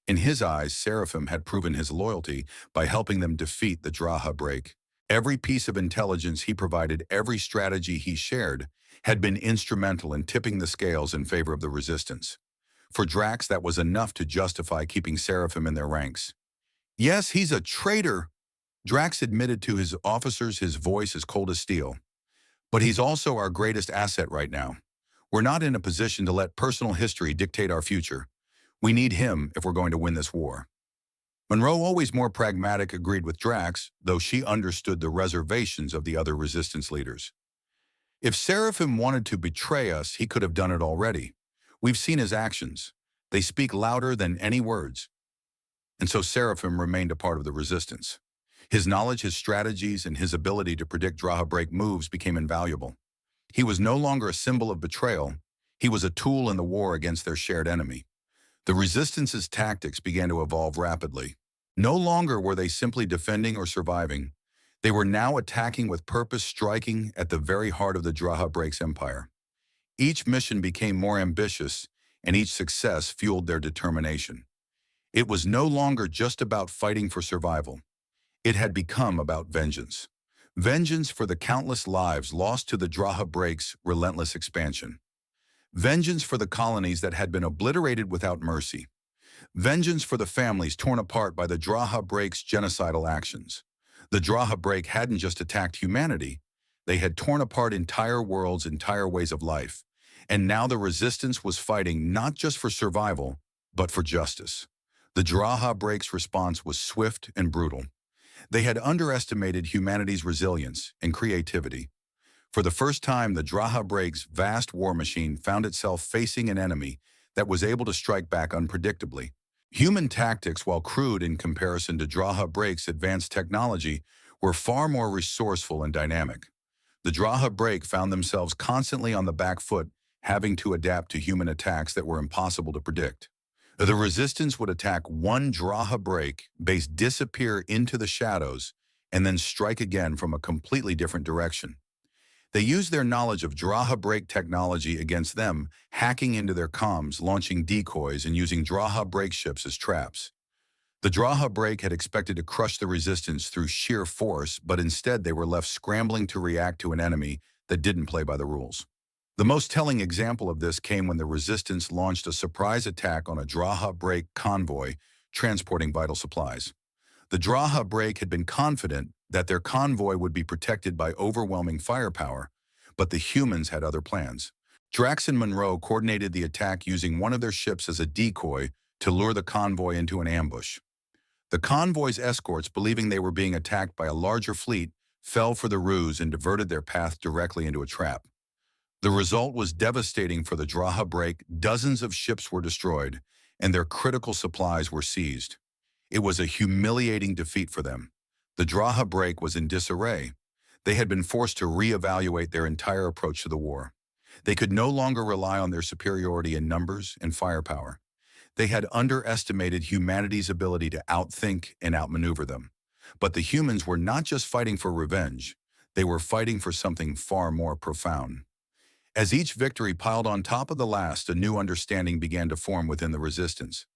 In his eyes, Seraphim had proven his loyalty by helping them defeat the Draha Break. Every piece of intelligence he provided, every strategy he shared, had been instrumental in tipping the scales in favor of the resistance. For Drax, that was enough to justify keeping Seraphim in their ranks. "Yes, he's a traitor," Drax admitted to his officers, his voice as cold as steel. "But he's also our greatest asset right now. We're not in a position to let personal history dictate our future. We need him if we're going to win this war." Monroe, always more pragmatic, agreed with Drax, though she understood the reservations of the other resistance leaders. "If Seraphim wanted to betray us, he could have done it already. We've seen his actions. They speak louder than any words." And so Seraphim remained a part of the resistance. His knowledge, his strategies, and his ability to predict Draha Break moves became invaluable. He was no longer a symbol of betrayal. He was a tool in the war against their shared enemy. The resistance's tactics began to evolve rapidly. No longer were they simply defending or surviving. They were now attacking with purpose, striking at the very heart of the Draha Break's empire. Each mission became more ambitious, and each success fueled their determination. It was no longer just about fighting for survival. It had become about vengeance. Vengeance for the countless lives lost to the Draha Break's relentless expansion. Vengeance for the colonies that had been obliterated without mercy. Vengeance for the families torn apart by the Draha Break's genocidal actions. The Draha Break hadn't just attacked humanity. They had torn apart entire worlds, entire ways of life. And now the resistance was fighting not just for survival, but for justice. The Draha Break's response was swift and brutal. They had underestimated humanity's resilience and creativity. For the first time, the Draha Break's vast war machine found itself facing an enemy that was able to strike back unpredictably. Human tactics, while crude in comparison to Draha Break's advanced technology, were far more resourceful and dynamic. The Draha Break found themselves constantly on the back foot, having to adapt to human attacks that were impossible to predict. The resistance would attack one Draha Break base, disappear into the shadows, and then strike again from a completely different direction. They used their knowledge of Draha Break technology against them, hacking into their comms, launching decoys, and using Draha Break ships as traps. The Draha Break had expected to crush the resistance through sheer force, but instead they were left scrambling to react to an enemy that didn't play by the rules. The most telling example of this came when the resistance launched a surprise attack on a Draha Break convoy transporting vital supplies. The Draha Break had been confident that their convoy would be protected by overwhelming firepower, but the humans had other plans. Drax and Monroe coordinated the attack using one of their ships as a decoy to lure the convoy into an ambush. The convoy's escorts, believing they were being attacked by a larger fleet, fell for the ruse and diverted their path directly into a trap. The result was devastating for the Draha Break. Dozens of ships were destroyed, and their critical supplies were seized. It was a humiliating defeat for them. The Draha Break was in disarray. They had been forced to reevaluate their entire approach to the war. They could no longer rely on their superiority in numbers and firepower. They had underestimated humanity's ability to outthink and outmaneuver them. But the humans were not just fighting for revenge. They were fighting for something far more profound. As each victory piled on top of the last, a new understanding began to form within the resistance.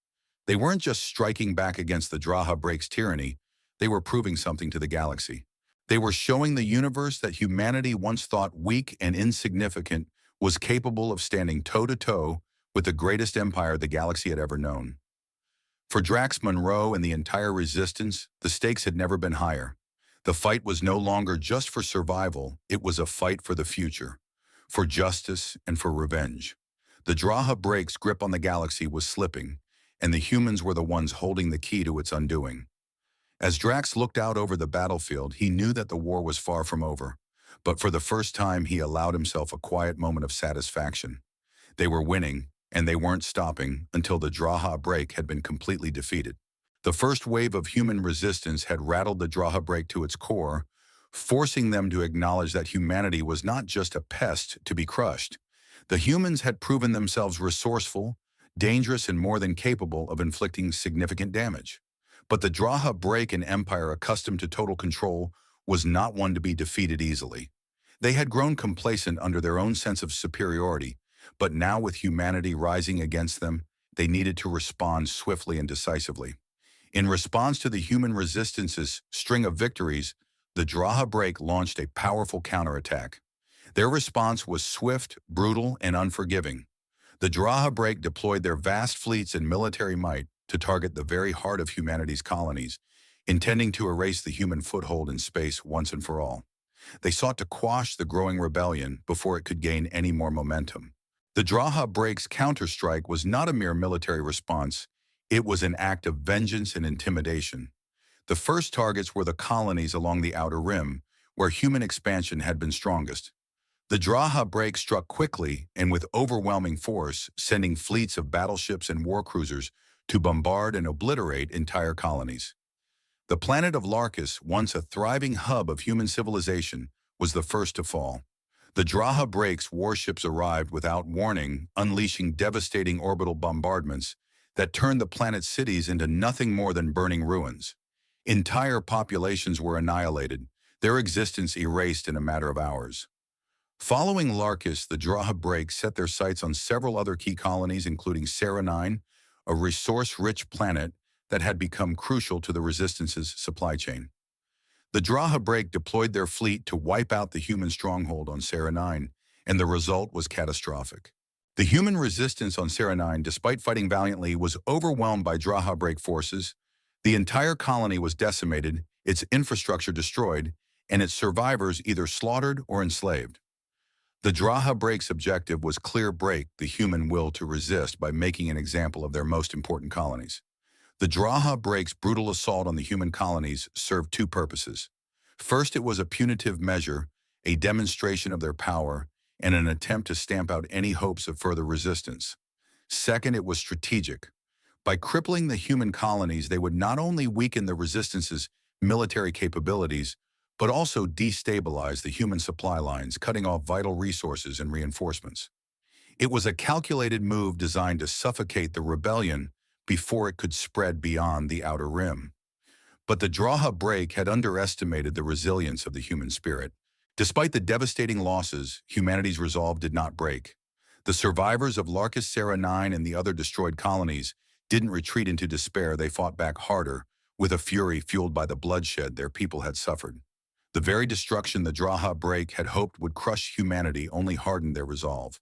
They weren't just striking back against the Draha Break's tyranny, they were proving something to the galaxy. They were showing the universe that humanity, once thought weak and insignificant, was capable of standing toe-to-toe with the greatest empire the galaxy had ever known. For Drax, Monroe, and the entire resistance, the stakes had never been higher. The fight was no longer just for survival, it was a fight for the future, for justice and for revenge. The Draha Break's grip on the galaxy was slipping, and the humans were the ones holding the key to its undoing. As Drax looked out over the battlefield, he knew that the war was far from over, but for the first time he allowed himself a quiet moment of satisfaction. They were winning, and they weren't stopping until the Draha Break had been completely defeated. The first wave of human resistance had rattled the Draha break to its core, forcing them to acknowledge that humanity was not just a pest to be crushed. The humans had proven themselves resourceful, dangerous, and more than capable of inflicting significant damage. But the Draha break, an empire accustomed to total control, was not one to be defeated easily. They had grown complacent under their own sense of superiority, but now with humanity rising against them, they needed to respond swiftly and decisively. In response to the human resistance's string of victories, the Draha break launched a powerful counterattack. Their response was swift, brutal, and unforgiving. The Draha break deployed their vast fleets and military might to target the very heart of humanity's colonies, intending to erase the human foothold in space once and for all. They sought to quash the growing rebellion before it could gain any more momentum. The Draha break's counterstrike was not a mere military response, it was an act of vengeance and intimidation. The first targets were the colonies along the outer rim, where human expansion had been strongest. The Draha break struck quickly and with overwhelming force, sending fleets of battleships and war cruisers to bombard and obliterate entire colonies. The planet of Larkus, once a thriving hub of human civilization, was the first to fall. The Draha break's warships arrived without warning, unleashing devastating orbital bombardments that turned the planet's cities into nothing more than burning ruins. Entire populations were annihilated, their existence erased in a matter of hours. Following Larkus, the Draha break set their sights on several other key colonies, including Sera-9, a resource-rich planet that had become crucial to the Resistance's supply chain. The Draha break deployed their fleet to wipe out the human stronghold on Sera-9, and the result was catastrophic. The human resistance on Sera-9, despite fighting valiantly, was overwhelmed by Draha break forces. The entire colony was decimated, its infrastructure destroyed, and its survivors either slaughtered or enslaved. The Draha break's objective was clear: break the human will to resist by making an example of their most important colonies. The Draha break's brutal assault on the human colonies served two purposes. First, it was a punitive measure, a demonstration of their power, and an attempt to stamp out any hopes of further resistance. Second, it was strategic. By crippling the human colonies, they would not only weaken the Resistance's military capabilities, but also destabilize the human supply lines, cutting off vital resources and reinforcements. It was a calculated move designed to suffocate the rebellion before it could spread beyond the outer rim. But the Draha break had underestimated the resilience of the human spirit. Despite the devastating losses, humanity's resolve did not break. The survivors of Larkus, Sera-9, and the other destroyed colonies didn't retreat into despair. They fought back harder, with a fury fueled by the bloodshed their people had suffered. The very destruction the Draha break had hoped would crush humanity only hardened their resolve.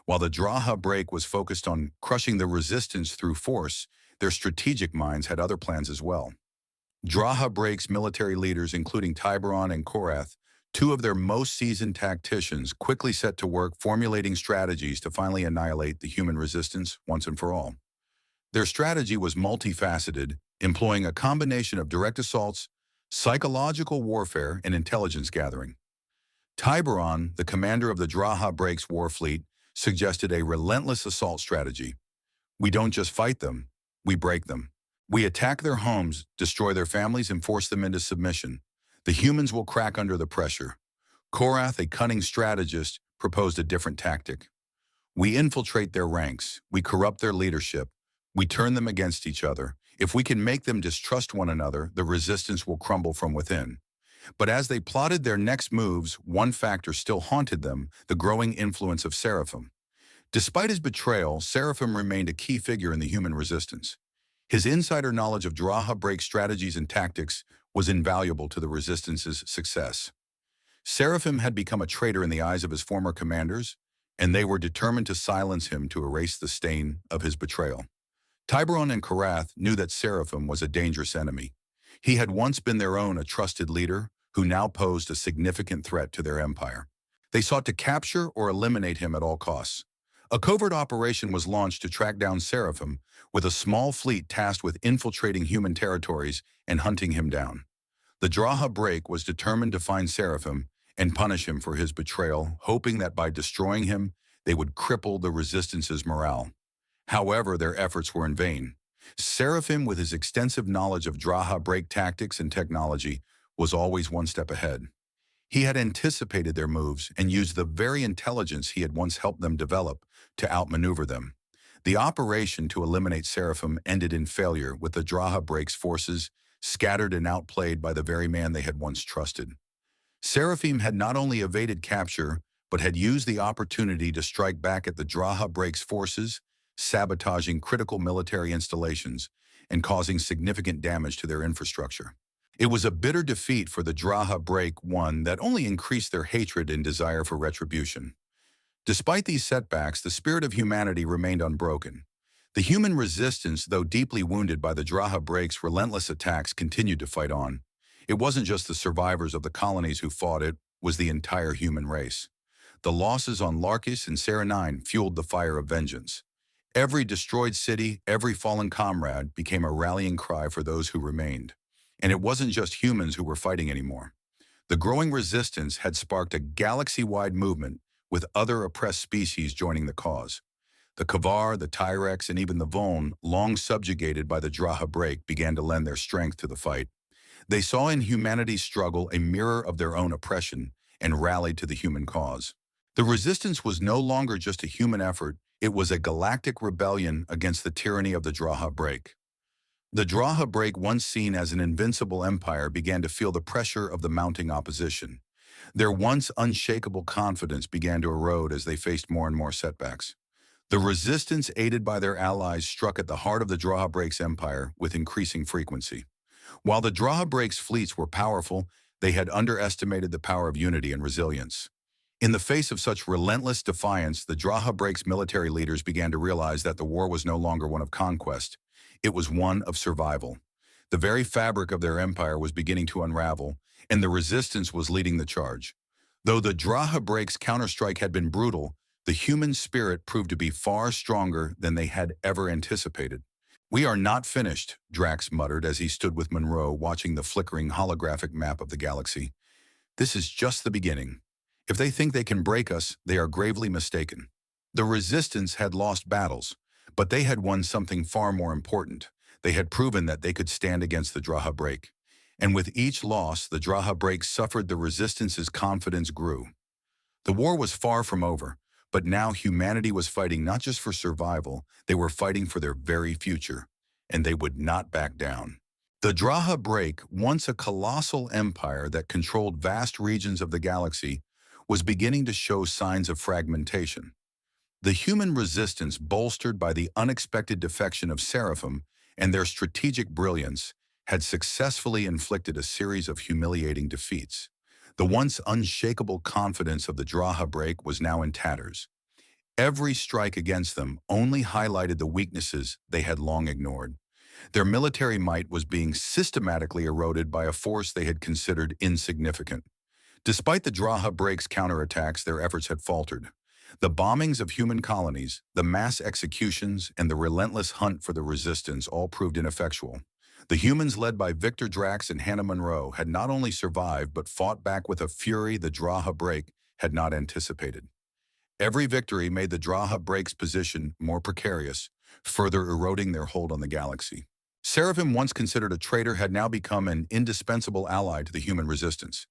While the Draha break was focused on crushing the resistance through force, their strategic minds had other plans as well. Draha break's military leaders, including Tiburon and Korath, two of their most seasoned tacticians, quickly set to work formulating strategies to finally annihilate the human resistance once and for all. Their strategy was multifaceted, employing a combination of direct assaults, psychological warfare, and intelligence gathering. Tiburon, the commander of the Draha break's war fleet, suggested a relentless assault strategy. We don't just fight them, we break them. We attack their homes, destroy their families, and force them into submission. The humans will crack under the pressure. Korath, a cunning strategist, proposed a different tactic. We infiltrate their ranks, we corrupt their leadership, we turn them against each other. If we can make them distrust one another, the resistance will crumble from within. But as they plotted their next moves, one factor still haunted them: the growing influence of Seraphim. Despite his betrayal, Seraphim remained a key figure in the human resistance. His insider knowledge of Draha break strategies and tactics was invaluable to the Resistance's success. Seraphim had become a traitor in the eyes of his former commanders, and they were determined to silence him to erase the stain of his betrayal. Tiburon and Korath knew that Seraphim was a dangerous enemy. He had once been their own a trusted leader, who now posed a significant threat to their empire. They sought to capture or eliminate him at all costs. A covert operation was launched to track down Seraphim, with a small fleet tasked with infiltrating human territories and hunting him down. The Draha break was determined to find Seraphim and punish him for his betrayal, hoping that by destroying him, they would cripple the Resistance's morale. However, their efforts were in vain. Seraphim, with his extensive knowledge of Draha break tactics and technology, was always one step ahead. He had anticipated their moves and used the very intelligence he had once helped them develop to outmaneuver them. The operation to eliminate Seraphim ended in failure, with the Draha break's forces scattered and outplayed by the very man they had once trusted. Seraphim had not only evaded capture, but had used the opportunity to strike back at the Draha break's forces, sabotaging critical military installations and causing significant damage to their infrastructure. It was a bitter defeat for the Draha break, one that only increased their hatred and desire for retribution. Despite these setbacks, the spirit of humanity remained unbroken. The human resistance, though deeply wounded by the Draha break's relentless attacks, continued to fight on. It wasn't just the survivors of the colonies who fought, it was the entire human race. The losses on Larkis and Serenine fueled the fire of vengeance. Every destroyed city, every fallen comrade became a rallying cry for those who remained. And it wasn't just humans who were fighting anymore. The growing resistance had sparked a galaxy-wide movement, with other oppressed species joining the cause. The Kavar, the Tyrex, and even the Voln, long subjugated by the Draha break, began to lend their strength to the fight. They saw in humanity's struggle a mirror of their own oppression and rallied to the human cause. The resistance was no longer just a human effort, it was a galactic rebellion against the tyranny of the Draha break. The Draha break, once seen as an invincible empire, began to feel the pressure of the mounting opposition. Their once unshakable confidence began to erode as they faced more and more setbacks. The resistance, aided by their allies, struck at the heart of the Draha break's empire with increasing frequency. While the Draha break's fleets were powerful, they had underestimated the power of unity and resilience. In the face of such relentless defiance, the Draha break's military leaders began to realize that the war was no longer one of conquest. It was one of survival. The very fabric of their empire was beginning to unravel, and the resistance was leading the charge. Though the Draha break's counterstrike had been brutal, the human spirit proved to be far stronger than they had ever anticipated. "We are not finished," Drax muttered as he stood with Monroe watching the flickering holographic map of the galaxy. "This is just the beginning. If they think they can break us, they are gravely mistaken." The resistance had lost battles, but they had won something far more important. They had proven that they could stand against the Draha break. And with each loss, the Draha break suffered, the resistance's confidence grew. The war was far from over, but now humanity was fighting not just for survival, they were fighting for their very future, and they would not back down. The Draha break, once a colossal empire that controlled vast regions of the galaxy, was beginning to show signs of fragmentation. The human resistance, bolstered by the unexpected defection of Seraphim and their strategic brilliance, had successfully inflicted a series of humiliating defeats. The once unshakable confidence of the Draha break was now in tatters. Every strike against them only highlighted the weaknesses they had long ignored. Their military might was being systematically eroded by a force they had considered insignificant. Despite the Draha break's counterattacks, their efforts had faltered. The bombings of human colonies, the mass executions, and the relentless hunt for the resistance all proved ineffectual. The humans, led by Victor Drax and Hannah Monroe, had not only survived but fought back with a fury the Draha break had not anticipated. Every victory made the Draha break's position more precarious, further eroding their hold on the galaxy. Seraphim, once considered a traitor, had now become an indispensable ally to the human resistance.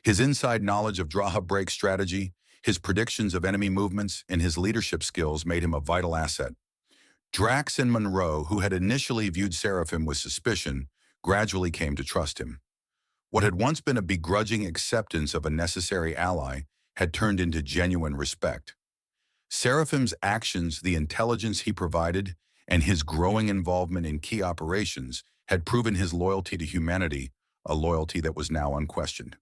His inside knowledge of Draha break strategy, his predictions of enemy movements, and his leadership skills made him a vital asset. Drax and Monroe, who had initially viewed Seraphim with suspicion, gradually came to trust him. What had once been a begrudging acceptance of a necessary ally had turned into genuine respect. Seraphim's actions, the intelligence he provided, and his growing involvement in key operations had proven his loyalty to humanity, a loyalty that was now unquestioned.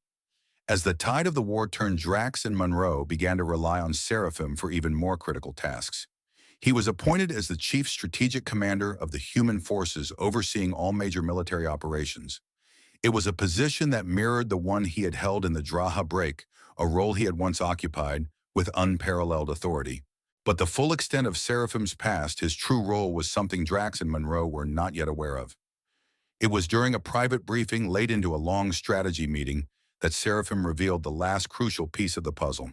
As the tide of the war turned, Drax and Monroe began to rely on Seraphim for even more critical tasks. He was appointed as the chief strategic commander of the human forces, overseeing all major military operations. It was a position that mirrored the one he had held in the Draha break, a role he had once occupied with unparalleled authority. But the full extent of Seraphim's past, his true role, was something Drax and Monroe were not yet aware of. It was during a private briefing late into a long strategy meeting that Seraphim revealed the last crucial piece of the puzzle.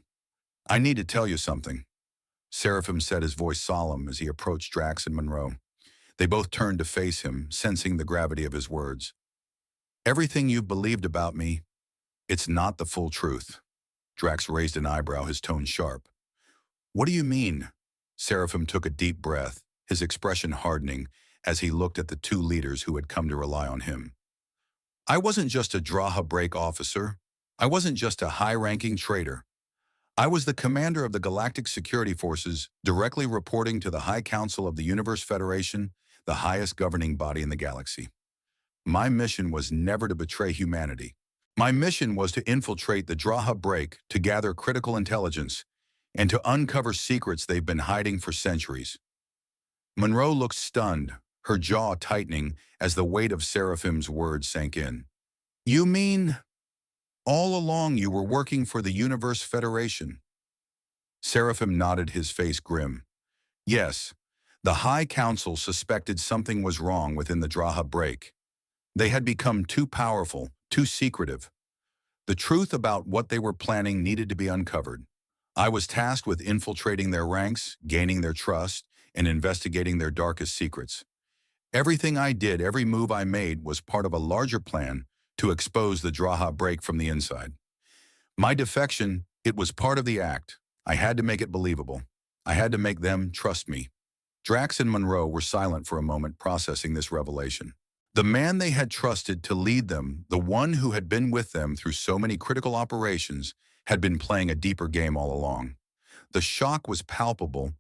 "I need to tell you something," Seraphim said, his voice solemn as he approached Drax and Monroe. They both turned to face him, sensing the gravity of his words. Everything you've believed about me, it's not the full truth. Drax raised an eyebrow, his tone sharp. What do you mean? Seraphim took a deep breath, his expression hardening as he looked at the two leaders who had come to rely on him. I wasn't just a Draha break officer. I wasn't just a high-ranking traitor. I was the commander of the Galactic Security Forces, directly reporting to the High Council of the Universe Federation, the highest governing body in the galaxy. My mission was never to betray humanity. My mission was to infiltrate the Draha break, to gather critical intelligence, and to uncover secrets they've been hiding for centuries. Monroe looked stunned, her jaw tightening as the weight of Seraphim's words sank in. You mean, all along you were working for the Universe Federation? Seraphim nodded, his face grim. Yes, the High Council suspected something was wrong within the Draha break. They had become too powerful, too secretive. The truth about what they were planning needed to be uncovered. I was tasked with infiltrating their ranks, gaining their trust, and investigating their darkest secrets. Everything I did, every move I made, was part of a larger plan to expose the Draha break from the inside. My defection, it was part of the act. I had to make it believable. I had to make them trust me. Drax and Monroe were silent for a moment, processing this revelation. The man they had trusted to lead them, the one who had been with them through so many critical operations, had been playing a deeper game all along. The shock was palpable,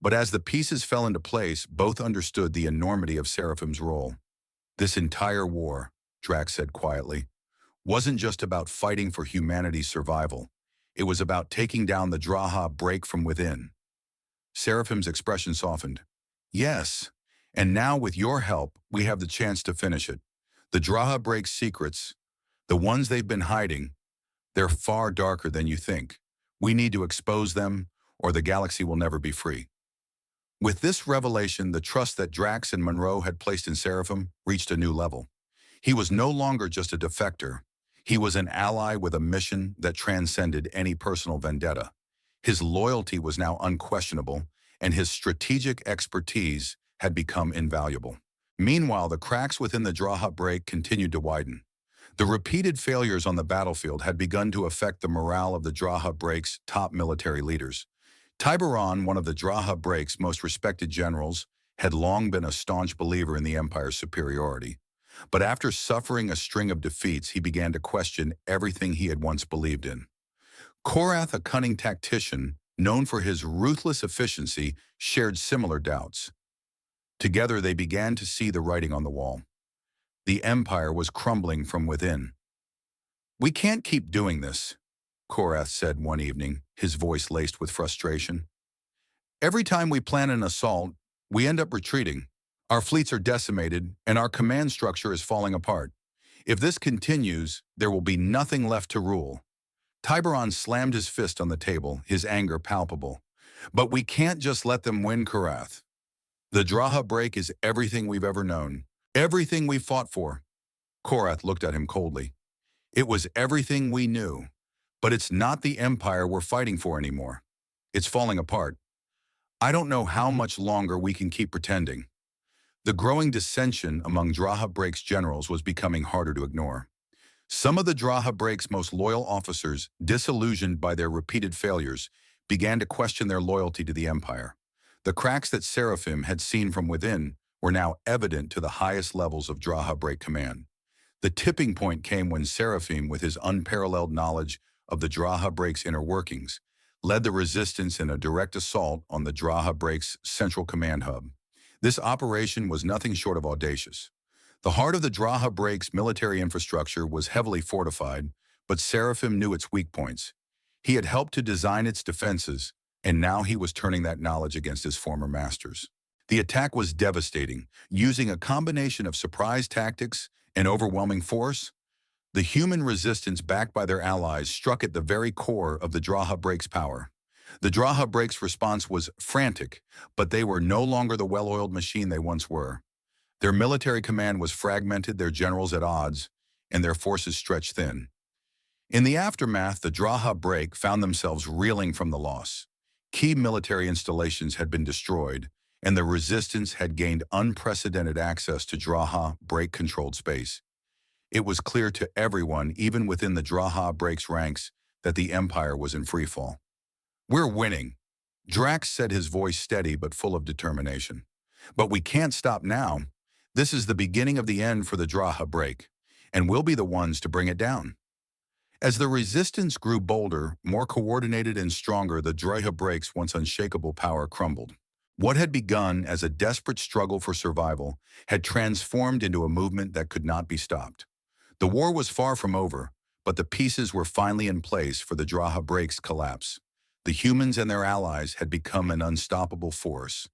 but as the pieces fell into place, both understood the enormity of Seraphim's role. This entire war, Drax said quietly, wasn't just about fighting for humanity's survival. It was about taking down the Draha break from within. Seraphim's expression softened. Yes, and now with your help, we have the chance to finish it. The Draha break's secrets, the ones they've been hiding, they're far darker than you think. We need to expose them, or the galaxy will never be free. With this revelation, the trust that Drax and Monroe had placed in Seraphim reached a new level. He was no longer just a defector. He was an ally with a mission that transcended any personal vendetta. His loyalty was now unquestionable, and his strategic expertise had become invaluable. Meanwhile, the cracks within the Draha break continued to widen. The repeated failures on the battlefield had begun to affect the morale of the Draha break's top military leaders. Tiburon, one of the Draha break's most respected generals, had long been a staunch believer in the Empire's superiority. But after suffering a string of defeats, he began to question everything he had once believed in. Korath, a cunning tactician, known for his ruthless efficiency, shared similar doubts. Together, they began to see the writing on the wall. The Empire was crumbling from within. We can't keep doing this, Korath said one evening, his voice laced with frustration. Every time we plan an assault, we end up retreating. Our fleets are decimated, and our command structure is falling apart. If this continues, there will be nothing left to rule. Tiburon slammed his fist on the table, his anger palpable. But we can't just let them win, Korath. The Draha break is everything we've ever known, everything we fought for. Korath looked at him coldly. It was everything we knew, but it's not the Empire we're fighting for anymore. It's falling apart. I don't know how much longer we can keep pretending. The growing dissension among Draha break's generals was becoming harder to ignore. Some of the Draha break's most loyal officers, disillusioned by their repeated failures, began to question their loyalty to the Empire. The cracks that Seraphim had seen from within were now evident to the highest levels of Draha break command. The tipping point came when Seraphim, with his unparalleled knowledge of the Draha break's inner workings, led the resistance in a direct assault on the Draha break's central command hub. This operation was nothing short of audacious. The heart of the Draha break's military infrastructure was heavily fortified, but Seraphim knew its weak points. He had helped to design its defenses, and now he was turning that knowledge against his former masters. The attack was devastating. Using a combination of surprise tactics and overwhelming force, the human resistance backed by their allies struck at the very core of the Draha break's power. The Draha break's response was frantic, but they were no longer the well-oiled machine they once were. Their military command was fragmented, their generals at odds, and their forces stretched thin. In the aftermath, the Draha break found themselves reeling from the loss. Key military installations had been destroyed, and the Resistance had gained unprecedented access to Draha break-controlled space. It was clear to everyone, even within the Draha break's ranks, that the Empire was in freefall. "We're winning," Drax said, his voice steady but full of determination. "But we can't stop now. This is the beginning of the end for the Draha break, and we'll be the ones to bring it down." As the Resistance grew bolder, more coordinated and stronger, the Draha break's once unshakable power crumbled. What had begun as a desperate struggle for survival had transformed into a movement that could not be stopped. The war was far from over, but the pieces were finally in place for the Draha break's collapse. The humans and their allies had become an unstoppable force,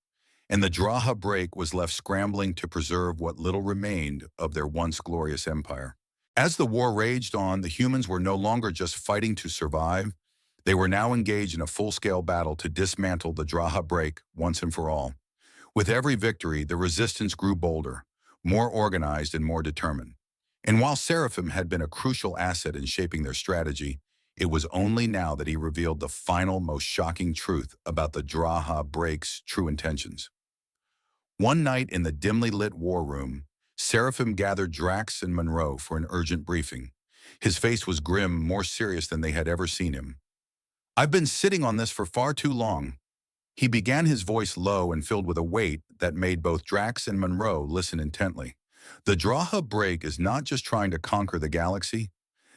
and the Draha break was left scrambling to preserve what little remained of their once glorious empire. As the war raged on, the humans were no longer just fighting to survive. They were now engaged in a full-scale battle to dismantle the Draha break once and for all. With every victory, the Resistance grew bolder, more organized and more determined. And while Seraphim had been a crucial asset in shaping their strategy, it was only now that he revealed the final, most shocking truth about the Draha break's true intentions. One night in the dimly lit war room, Seraphim gathered Drax and Monroe for an urgent briefing. His face was grim, more serious than they had ever seen him. "I've been sitting on this for far too long." He began, his voice low and filled with a weight that made both Drax and Monroe listen intently. "The Draha break is not just trying to conquer the galaxy.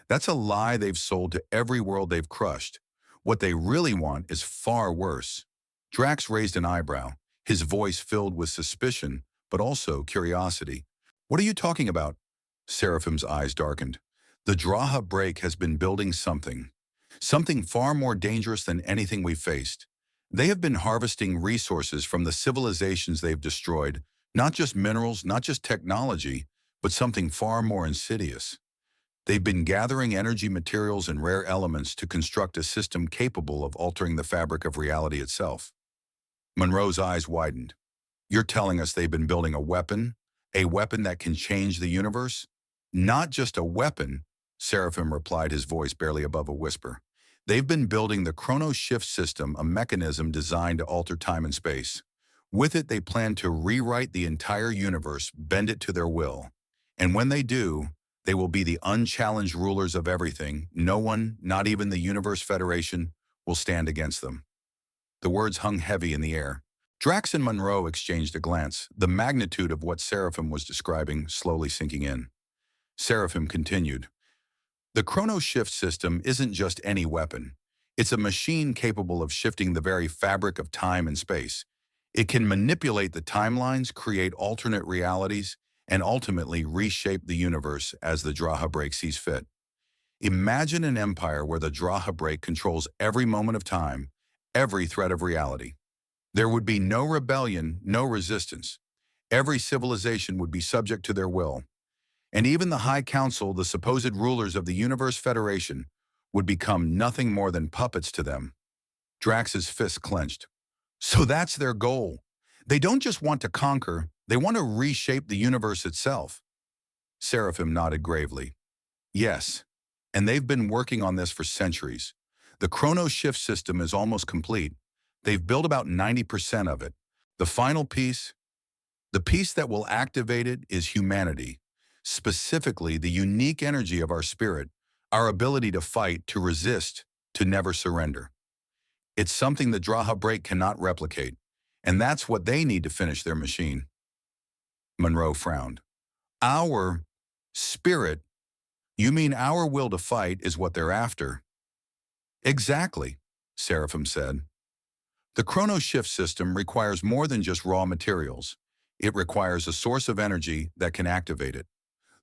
That's a lie they've sold to every world they've crushed. What they really want is far worse." Drax raised an eyebrow, his voice filled with suspicion, but also curiosity. "What are you talking about?" Seraphim's eyes darkened. "The Draha break has been building something far more dangerous than anything we faced. They have been harvesting resources from the civilizations they've destroyed, not just minerals, not just technology, but something far more insidious. They've been gathering energy materials and rare elements to construct a system capable of altering the fabric of reality itself." Monroe's eyes widened. "You're telling us they've been building a weapon that can change the universe?" "Not just a weapon," Seraphim replied, his voice barely above a whisper. "They've been building the Chrono Shift system, a mechanism designed to alter time and space. With it, they plan to rewrite the entire universe, bend it to their will. And when they do, they will be the unchallenged rulers of everything. No one, not even the Universe Federation, will stand against them." The words hung heavy in the air. Drax and Monroe exchanged a glance, the magnitude of what Seraphim was describing slowly sinking in. Seraphim continued, "The Chrono Shift system isn't just any weapon. It's a machine capable of shifting the very fabric of time and space. It can manipulate the timelines, create alternate realities, and ultimately reshape the universe as the Draha break sees fit. Imagine an empire where the Draha break controls every moment of time, every thread of reality. There would be no rebellion, no resistance. Every civilization would be subject to their will. And even the High Council, the supposed rulers of the Universe Federation, would become nothing more than puppets to them." Drax's fist clenched. "So that's their goal. They don't just want to conquer, they want to reshape the universe itself." Seraphim nodded gravely. "Yes, and they've been working on this for centuries. The Chrono Shift system is almost complete. They've built about 90% of it. The final piece, the piece that will activate it, is humanity. Specifically, the unique energy of our spirit, our ability to fight, to resist, to never surrender. It's something the Draha break cannot replicate, and that's what they need to finish their machine." Monroe frowned. "Our spirit? You mean our will to fight is what they're after?" "Exactly," Seraphim said. "The Chrono Shift system requires more than just raw materials. It requires a source of energy that can activate it.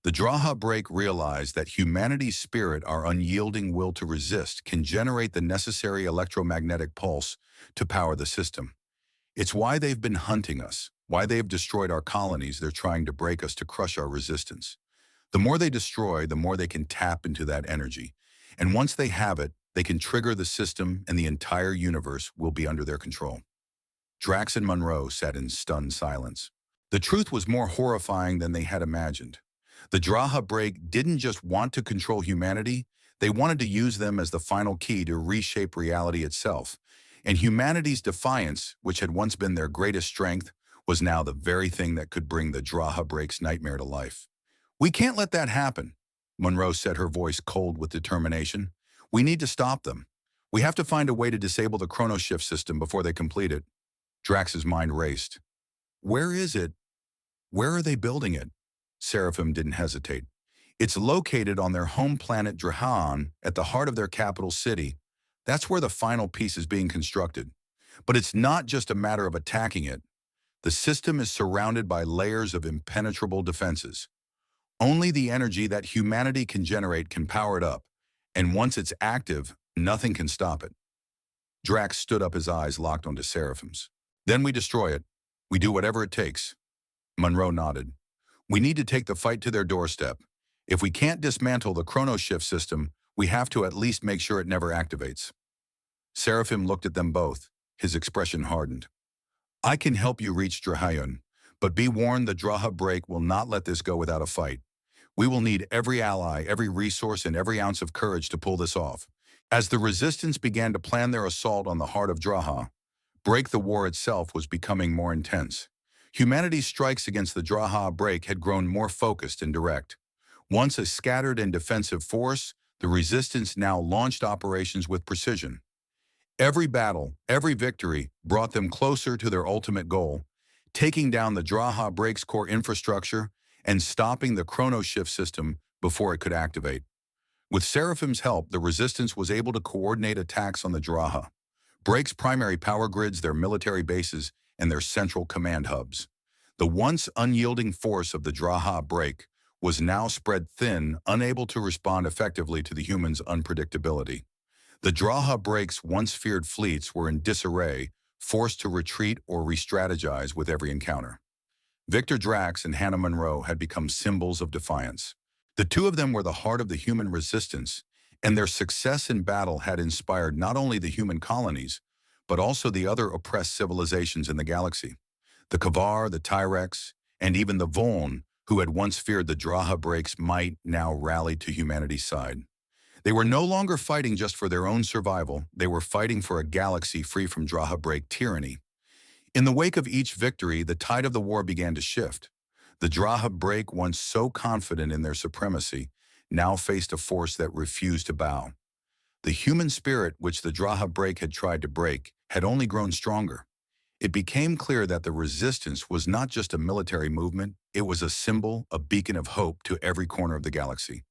The Draha break realized that humanity's spirit, our unyielding will to resist, can generate the necessary electromagnetic pulse to power the system. It's why they've been hunting us, why they've destroyed our colonies. They're trying to break us to crush our resistance. The more they destroy, the more they can tap into that energy. And once they have it, they can trigger the system and the entire universe will be under their control." Drax and Monroe sat in stunned silence. The truth was more horrifying than they had imagined. The Draha break didn't just want to control humanity, they wanted to use them as the final key to reshape reality itself. And humanity's defiance, which had once been their greatest strength, was now the very thing that could bring the Draha Break's nightmare to life. "We can't let that happen," Monroe said, her voice cold with determination. "We need to stop them. We have to find a way to disable the chronoshift system before they complete it." Drax's mind raced. "Where is it? Where are they building it?" Seraphim didn't hesitate. "It's located on their home planet Drahan, at the heart of their capital city. That's where the final piece is being constructed. But it's not just a matter of attacking it. The system is surrounded by layers of impenetrable defenses. Only the energy that humanity can generate can power it up, and once it's active, nothing can stop it." Drax stood up, his eyes locked onto Seraphim's. "Then we destroy it. We do whatever it takes." Monroe nodded. "We need to take the fight to their doorstep. If we can't dismantle the chronoshift system, we have to at least make sure it never activates." Seraphim looked at them both. His expression hardened. "I can help you reach Drahayun, but be warned, the Draha Break will not let this go without a fight. We will need every ally, every resource, and every ounce of courage to pull this off." As the Resistance began to plan their assault on the heart of Draha, the war itself was becoming more intense. Humanity's strikes against the Draha Break had grown more focused and direct. Once a scattered and defensive force, the Resistance now launched operations with precision. Every battle, every victory, brought them closer to their ultimate goal, taking down the Draha Break's core infrastructure and stopping the chronoshift system before it could activate. With Seraphim's help, the Resistance was able to coordinate attacks on the Draha Break's primary power grids, their military bases, and their central command hubs. The once unyielding force of the Draha Break was now spread thin, unable to respond effectively to the humans' unpredictability. The Draha Break's once feared fleets were in disarray, forced to retreat or re-strategize with every encounter. Victor Drax and Hannah Monroe had become symbols of defiance. The two of them were the heart of the human resistance, and their success in battle had inspired not only the human colonies, but also the other oppressed civilizations in the galaxy. The Kavar, the Tyrex, and even the Voln, who had once feared the Draha Break's might, now rallied to humanity's side. They were no longer fighting just for their own survival, they were fighting for a galaxy free from Draha Break tyranny. In the wake of each victory, the tide of the war began to shift. The Draha Break, once so confident in their supremacy, now faced a force that refused to bow. The human spirit, which the Draha Break had tried to break, had only grown stronger. It became clear that the resistance was not just a military movement, it was a symbol, a beacon of hope to every corner of the galaxy.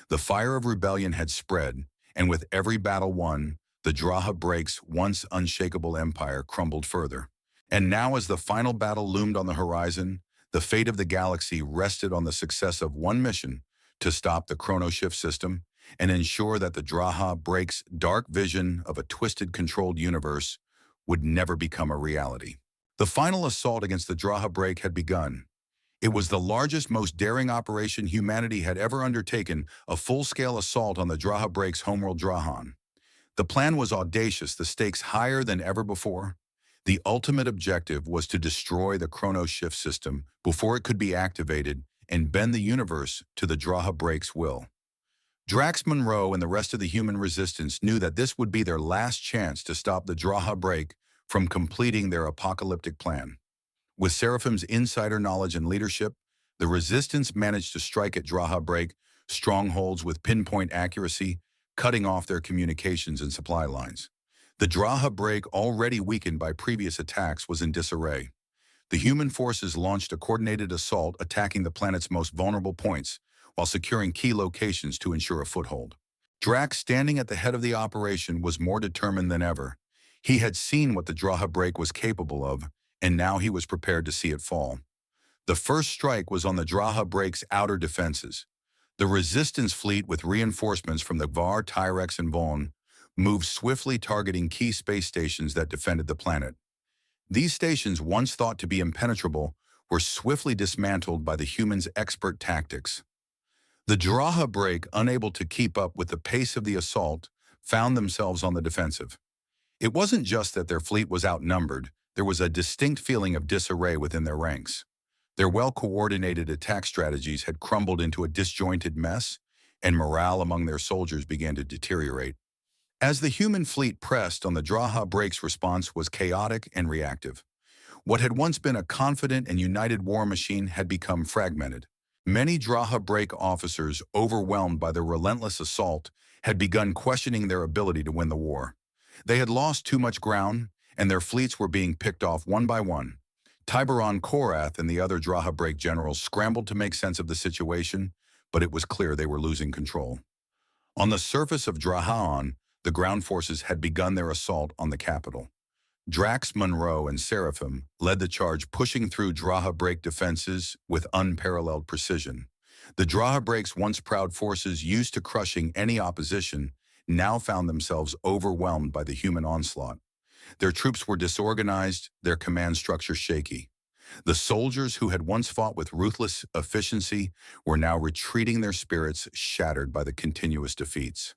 The fire of rebellion had spread, and with every battle won, the Draha Break's once unshakable empire crumbled further. And now, as the final battle loomed on the horizon, the fate of the galaxy rested on the success of one mission: to stop the chronoshift system and ensure that the Draha Break's dark vision of a twisted, controlled universe would never become a reality. The final assault against the Draha Break had begun. It was the largest, most daring operation humanity had ever undertaken, a full-scale assault on the Draha Break's homeworld Drahan. The plan was audacious, the stakes higher than ever before. The ultimate objective was to destroy the chronoshift system before it could be activated and bend the universe to the Draha Break's will. Drax Monroe and the rest of the human resistance knew that this would be their last chance to stop the Draha Break from completing their apocalyptic plan. With Seraphim's insider knowledge and leadership, the resistance managed to strike at Draha Break strongholds with pinpoint accuracy, cutting off their communications and supply lines. The Draha Break, already weakened by previous attacks, was in disarray. The human forces launched a coordinated assault, attacking the planet's most vulnerable points, while securing key locations to ensure a foothold. Drax, standing at the head of the operation, was more determined than ever. He had seen what the Draha Break was capable of, and now he was prepared to see it fall. The first strike was on the Draha Break's outer defenses. The resistance fleet, with reinforcements from the Var, Tyrex, and Voln, moved swiftly, targeting key space stations that defended the planet. These stations, once thought to be impenetrable, were swiftly dismantled by the humans' expert tactics. The Draha Break, unable to keep up with the pace of the assault, found themselves on the defensive. It wasn't just that their fleet was outnumbered, there was a distinct feeling of disarray within their ranks. Their well-coordinated attack strategies had crumbled into a disjointed mess, and morale among their soldiers began to deteriorate. As the human fleet pressed on, the Draha Break's response was chaotic and reactive. What had once been a confident and united war machine had become fragmented. Many Draha Break officers, overwhelmed by the relentless assault, had begun questioning their ability to win the war. They had lost too much ground, and their fleets were being picked off one by one. Tiberon Korath and the other Draha Break generals scrambled to make sense of the situation, but it was clear they were losing control. On the surface of Drahaan, the ground forces had begun their assault on the capital. Drax, Monroe, and Seraphim led the charge, pushing through Draha Break defenses with unparalleled precision. The Draha Break's once proud forces, used to crushing any opposition, now found themselves overwhelmed by the human onslaught. Their troops were disorganized, their command structure shaky. The soldiers who had once fought with ruthless efficiency were now retreating, their spirits shattered by the continuous defeats.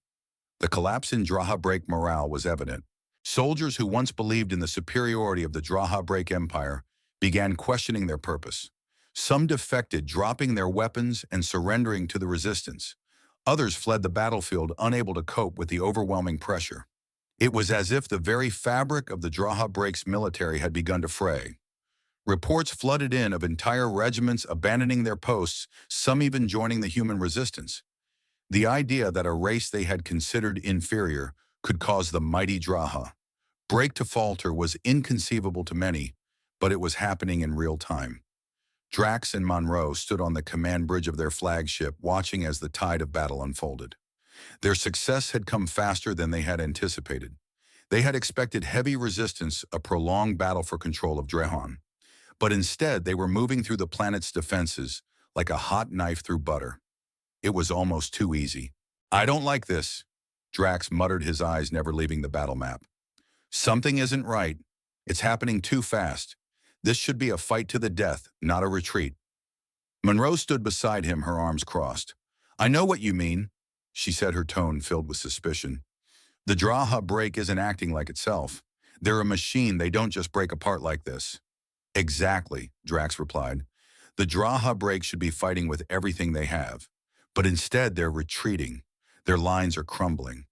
The collapse in Draha Break morale was evident. Soldiers who once believed in the superiority of the Draha Break Empire began questioning their purpose. Some defected, dropping their weapons and surrendering to the resistance. Others fled the battlefield, unable to cope with the overwhelming pressure. It was as if the very fabric of the Draha Break's military had begun to fray. Reports flooded in of entire regiments abandoning their posts, some even joining the human resistance. The idea that a race they had considered inferior could cause the mighty Draha Break to falter was inconceivable to many, but it was happening in real time. Drax and Monroe stood on the command bridge of their flagship, watching as the tide of battle unfolded. Their success had come faster than they had anticipated. They had expected heavy resistance, a prolonged battle for control of Drahan. But instead, they were moving through the planet's defenses like a hot knife through butter. It was almost too easy. "I don't like this," Drax muttered, his eyes never leaving the battle map. "Something isn't right. It's happening too fast. This should be a fight to the death, not a retreat." Monroe stood beside him, her arms crossed. "I know what you mean," she said, her tone filled with suspicion. "The Draha Break isn't acting like itself. They're a machine. They don't just break apart like this." "Exactly," Drax replied. "The Draha Break should be fighting with everything they have. But instead, they're retreating. Their lines are crumbling.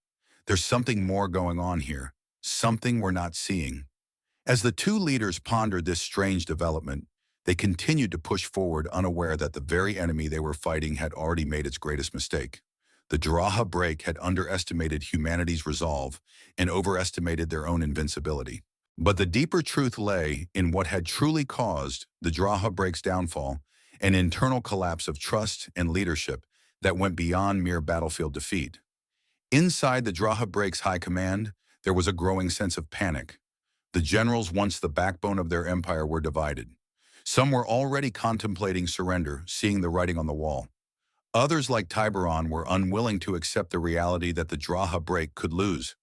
There's something more going on here, something we're not seeing." As the two leaders pondered this strange development, they continued to push forward, unaware that the very enemy they were fighting had already made its greatest mistake. The Draha Break had underestimated humanity's resolve and overestimated their own invincibility. But the deeper truth lay in what had truly caused the Draha Break's downfall, an internal collapse of trust and leadership that went beyond mere battlefield defeat. Inside the Draha Break's high command, there was a growing sense of panic. The generals, once the backbone of their empire, were divided. Some were already contemplating surrender, seeing the writing on the wall. Others, like Tiberon, were unwilling to accept the reality that the Draha Break could lose.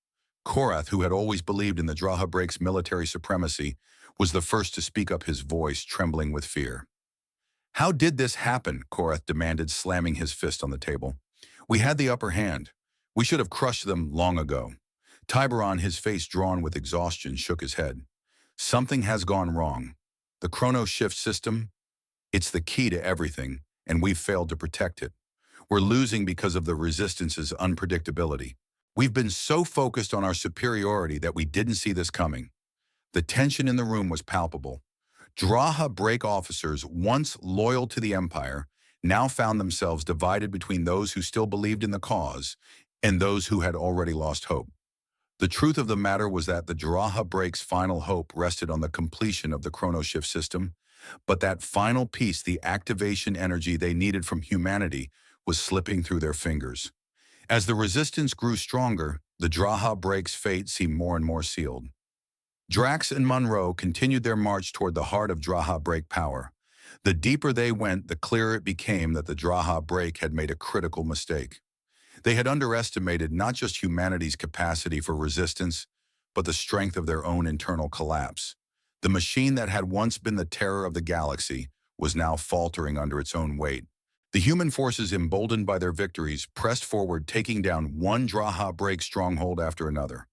Korath, who had always believed in the Draha Break's military supremacy, was the first to speak up, his voice trembling with fear. "How did this happen?" Korath demanded, slamming his fist on the table. "We had the upper hand. We should have crushed them long ago." Tiberon, his face drawn with exhaustion, shook his head. "Something has gone wrong. The chrono shift system, it's the key to everything, and we've failed to protect it. We're losing because of the Resistance's unpredictability. We've been so focused on our superiority that we didn't see this coming." The tension in the room was palpable. Draha Break officers, once loyal to the Empire, now found themselves divided between those who still believed in the cause and those who had already lost hope. The truth of the matter was that the Draha Break's final hope rested on the completion of the chrono shift system, but that final piece, the activation energy they needed from humanity, was slipping through their fingers. As the resistance grew stronger, the Draha Break's fate seemed more and more sealed. Drax and Monroe continued their march toward the heart of Draha Break power. The deeper they went, the clearer it became that the Draha Break had made a critical mistake. They had underestimated not just humanity's capacity for resistance, but the strength of their own internal collapse. The machine that had once been the terror of the galaxy was now faltering under its own weight. The human forces, emboldened by their victories, pressed forward, taking down one Draha Break stronghold after another.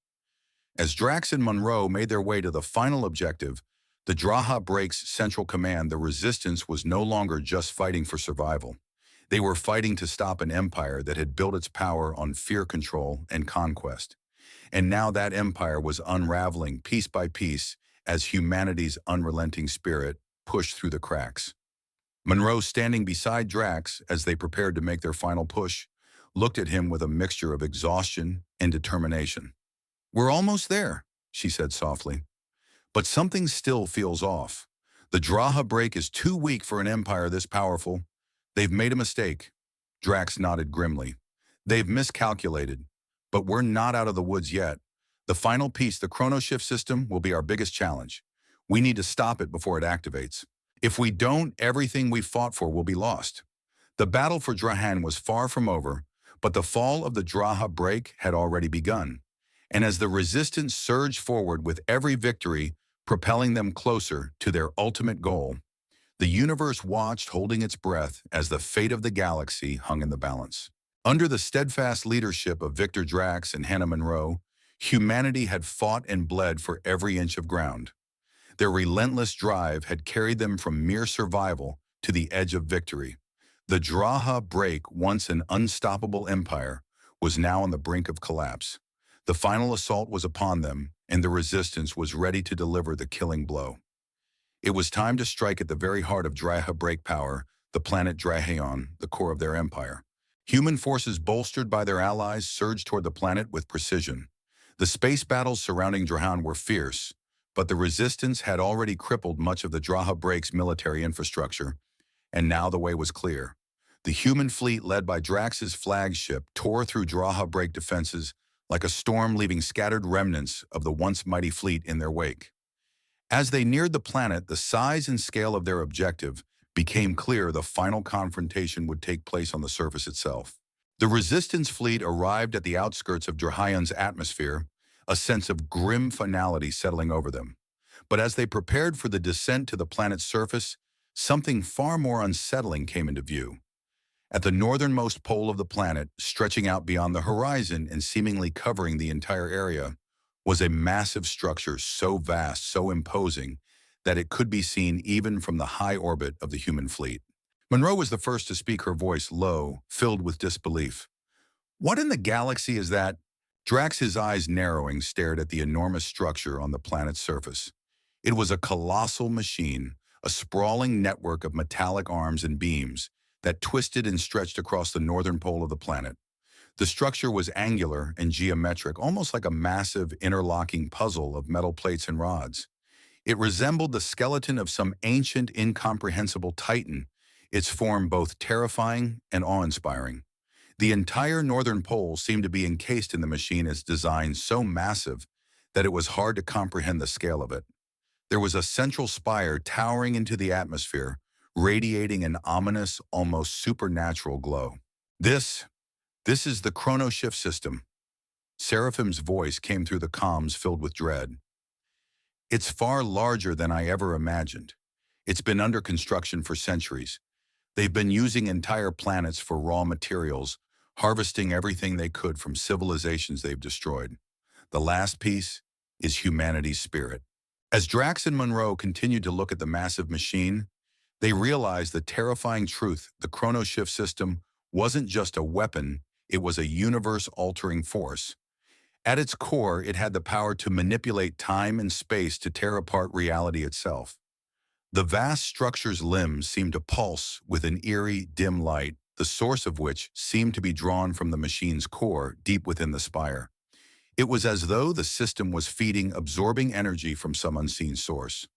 As Drax and Monroe made their way to the final objective, the Draha Break's central command, the Resistance, was no longer just fighting for survival. They were fighting to stop an empire that had built its power on fear, control, and conquest. And now that empire was unraveling piece by piece as humanity's unrelenting spirit pushed through the cracks. Monroe, standing beside Drax as they prepared to make their final push, looked at him with a mixture of exhaustion and determination. "We're almost there," she said softly. "But something still feels off. The Draha break is too weak for an empire this powerful. They've made a mistake." Drax nodded grimly. "They've miscalculated. But we're not out of the woods yet. The final piece, the chronoshift system, will be our biggest challenge. We need to stop it before it activates. If we don't, everything we fought for will be lost." The battle for Drahan was far from over, but the fall of the Draha break had already begun. And as the resistance surged forward with every victory, propelling them closer to their ultimate goal, the universe watched, holding its breath, as the fate of the galaxy hung in the balance. Under the steadfast leadership of Victor Drax and Hannah Monroe, humanity had fought and bled for every inch of ground. Their relentless drive had carried them from mere survival to the edge of victory. The Draha break, once an unstoppable empire, was now on the brink of collapse. The final assault was upon them, and the resistance was ready to deliver the killing blow. It was time to strike at the very heart of Draha break power, the planet Draheon, the core of their empire. Human forces, bolstered by their allies, surged toward the planet with precision. The space battles surrounding Drahan were fierce, but the resistance had already crippled much of the Draha break's military infrastructure, and now the way was clear. The human fleet, led by Drax's flagship, tore through Draha break defenses like a storm, leaving scattered remnants of the once mighty fleet in their wake. As they neared the planet, the size and scale of their objective became clear. The final confrontation would take place on the surface itself. The resistance fleet arrived at the outskirts of Draheon's atmosphere, a sense of grim finality settling over them. But as they prepared for the descent to the planet's surface, something far more unsettling came into view. At the northernmost pole of the planet, stretching out beyond the horizon and seemingly covering the entire area, was a massive structure so vast, so imposing, that it could be seen even from the high orbit of the human fleet. Monroe was the first to speak, her voice low, filled with disbelief. "What in the galaxy is that?" Drax, his eyes narrowing, stared at the enormous structure on the planet's surface. It was a colossal machine, a sprawling network of metallic arms and beams that twisted and stretched across the northern pole of the planet. The structure was angular and geometric, almost like a massive interlocking puzzle of metal plates and rods. It resembled the skeleton of some ancient, incomprehensible titan, its form both terrifying and awe-inspiring. The entire northern pole seemed to be encased in the machine, its design so massive that it was hard to comprehend the scale of it. There was a central spire towering into the atmosphere, radiating an ominous, almost supernatural glow. This is the chronoshift system." Seraphim's voice came through the comms, filled with dread. "It's far larger than I ever imagined. It's been under construction for centuries. They've been using entire planets for raw materials, harvesting everything they could from civilizations they've destroyed. The last piece is humanity's spirit." As Drax and Monroe continued to look at the massive machine, they realized the terrifying truth: the chronoshift system wasn't just a weapon, it was a universe-altering force. At its core, it had the power to manipulate time and space to tear apart reality itself. The vast structure's limbs seemed to pulse with an eerie, dim light, the source of which seemed to be drawn from the machine's core, deep within the spire. It was as though the system was feeding, absorbing energy from some unseen source.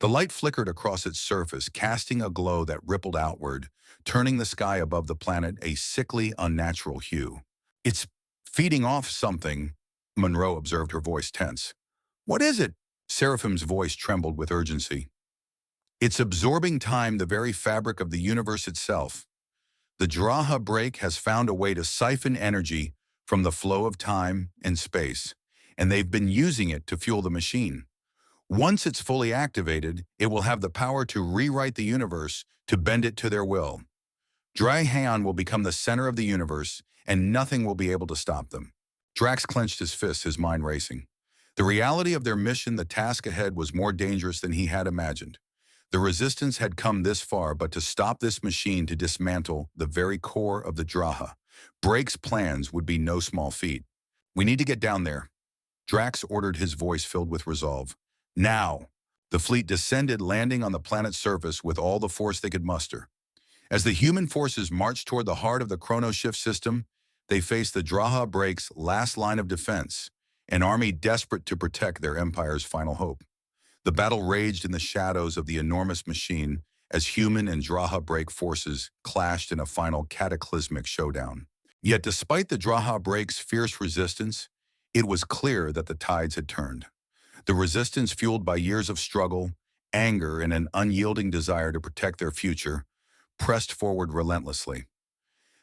The light flickered across its surface, casting a glow that rippled outward, turning the sky above the planet a sickly, unnatural hue. "It's feeding off something," Monroe observed, her voice tense. "What is it?" Seraphim's voice trembled with urgency. "It's absorbing time, the very fabric of the universe itself. The Draha break has found a way to siphon energy from the flow of time and space, and they've been using it to fuel the machine. Once it's fully activated, it will have the power to rewrite the universe, to bend it to their will. Drahan will become the center of the universe, and nothing will be able to stop them." Drax clenched his fists, his mind racing. The reality of their mission, the task ahead, was more dangerous than he had imagined. The resistance had come this far, but to stop this machine, to dismantle the very core of the Draha break's plans, would be no small feat. "We need to get down there," Drax ordered, his voice filled with resolve. "Now!" The fleet descended, landing on the planet's surface with all the force they could muster. As the human forces marched toward the heart of the chronoshift system, they faced the Draha Break's last line of defense, an army desperate to protect their empire's final hope. The battle raged in the shadows of the enormous machine as human and Draha Break forces clashed in a final cataclysmic showdown. Yet despite the Draha Break's fierce resistance, it was clear that the tides had turned. The resistance, fueled by years of struggle, anger, and an unyielding desire to protect their future, pressed forward relentlessly.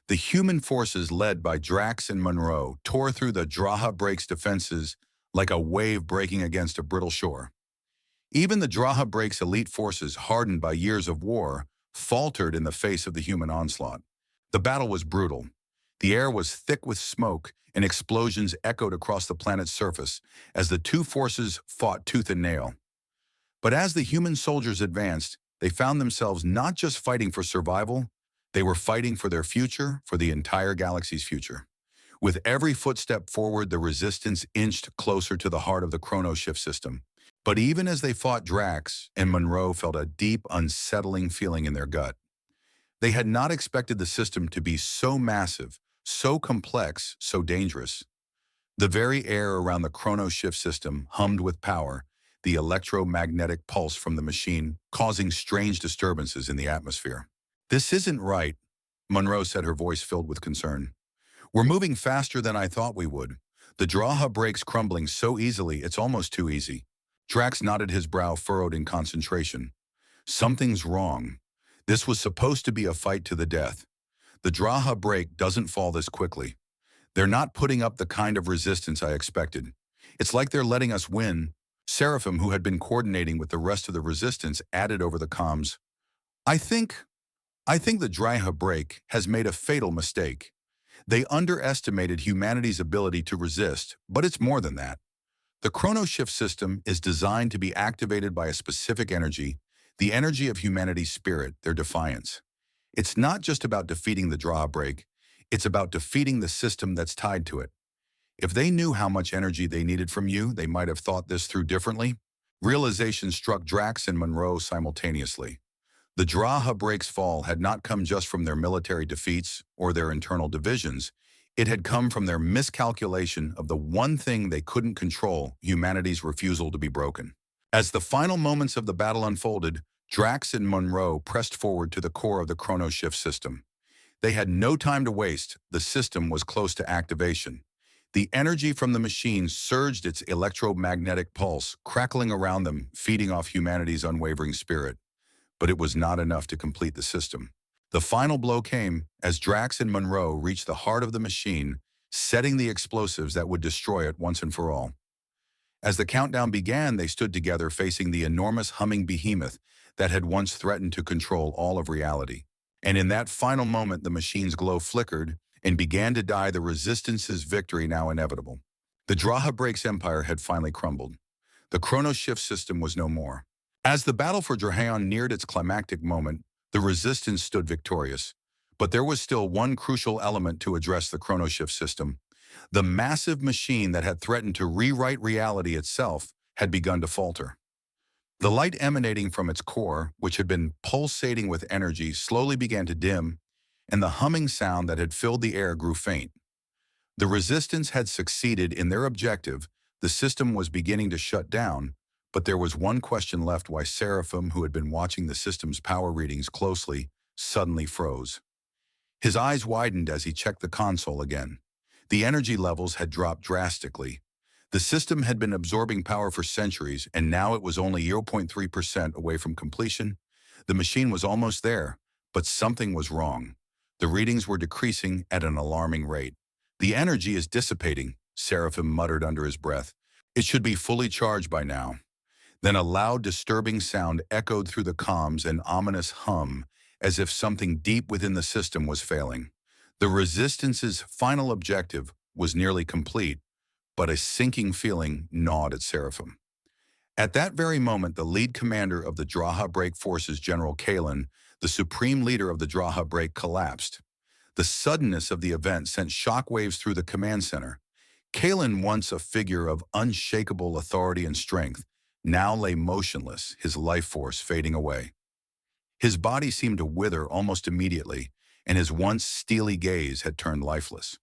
The human forces led by Drax and Monroe tore through the Draha Break's defenses like a wave breaking against a brittle shore. Even the Draha Break's elite forces, hardened by years of war, faltered in the face of the human onslaught. The battle was brutal. The air was thick with smoke, and explosions echoed across the planet's surface as the two forces fought tooth and nail. But as the human soldiers advanced, they found themselves not just fighting for survival, they were fighting for their future, for the entire galaxy's future. With every footstep forward, the resistance inched closer to the heart of the chronoshift system. But even as they fought, Drax and Monroe felt a deep, unsettling feeling in their gut. They had not expected the system to be so massive, so complex, so dangerous. The very air around the chronoshift system hummed with power, the electromagnetic pulse from the machine causing strange disturbances in the atmosphere. "This isn't right," Monroe said, her voice filled with concern. "We're moving faster than I thought we would. The Draha Break's crumbling so easily, it's almost too easy." Drax nodded, his brow furrowed in concentration. "Something's wrong. This was supposed to be a fight to the death. The Draha Break doesn't fall this quickly. They're not putting up the kind of resistance I expected. It's like they're letting us win." Seraphim, who had been coordinating with the rest of the resistance, added over the comms, I think the Draha Break has made a fatal mistake. They underestimated humanity's ability to resist, but it's more than that. The chronoshift system is designed to be activated by a specific energy, the energy of humanity's spirit, their defiance. It's not just about defeating the Draha Break, it's about defeating the system that's tied to it. If they knew how much energy they needed from you, they might have thought this through differently. Realization struck Drax and Monroe simultaneously. The Draha Break's fall had not come just from their military defeats or their internal divisions. It had come from their miscalculation of the one thing they couldn't control, humanity's refusal to be broken. As the final moments of the battle unfolded, Drax and Monroe pressed forward to the core of the chronoshift system. They had no time to waste. The system was close to activation. The energy from the machine surged, its electromagnetic pulse crackling around them, feeding off humanity's unwavering spirit. But it was not enough to complete the system. The final blow came as Drax and Monroe reached the heart of the machine, setting the explosives that would destroy it once and for all. As the countdown began, they stood together facing the enormous humming behemoth that had once threatened to control all of reality. And in that final moment, the machine's glow flickered and began to die, the Resistance's victory now inevitable. The Draha Break's empire had finally crumbled. The chronoshift system was no more. As the battle for Drahan neared its climactic moment, the Resistance stood victorious. But there was still one crucial element to address the chronoshift system. The massive machine that had threatened to rewrite reality itself had begun to falter. The light emanating from its core, which had been pulsating with energy, slowly began to dim, and the humming sound that had filled the air grew faint. The Resistance had succeeded in their objective. The system was beginning to shut down, but there was one question left: why Seraphim, who had been watching the system's power readings closely, suddenly froze. His eyes widened as he checked the console again. The energy levels had dropped drastically. The system had been absorbing power for centuries, and now it was only 0.3% away from completion. The machine was almost there, but something was wrong. The readings were decreasing at an alarming rate. "The energy is dissipating," Seraphim muttered under his breath. "It should be fully charged by now." Then a loud, disturbing sound echoed through the comms, an ominous hum, as if something deep within the system was failing. The Resistance's final objective was nearly complete, but a sinking feeling gnawed at Seraphim. At that very moment, the lead commander of the Draha Break forces, General Kalen, the supreme leader of the Draha Break, collapsed. The suddenness of the event sent shockwaves through the command center. Kalen, once a figure of unshakable authority and strength, now lay motionless, his life force fading away. His body seemed to wither almost immediately, and his once steely gaze had turned lifeless.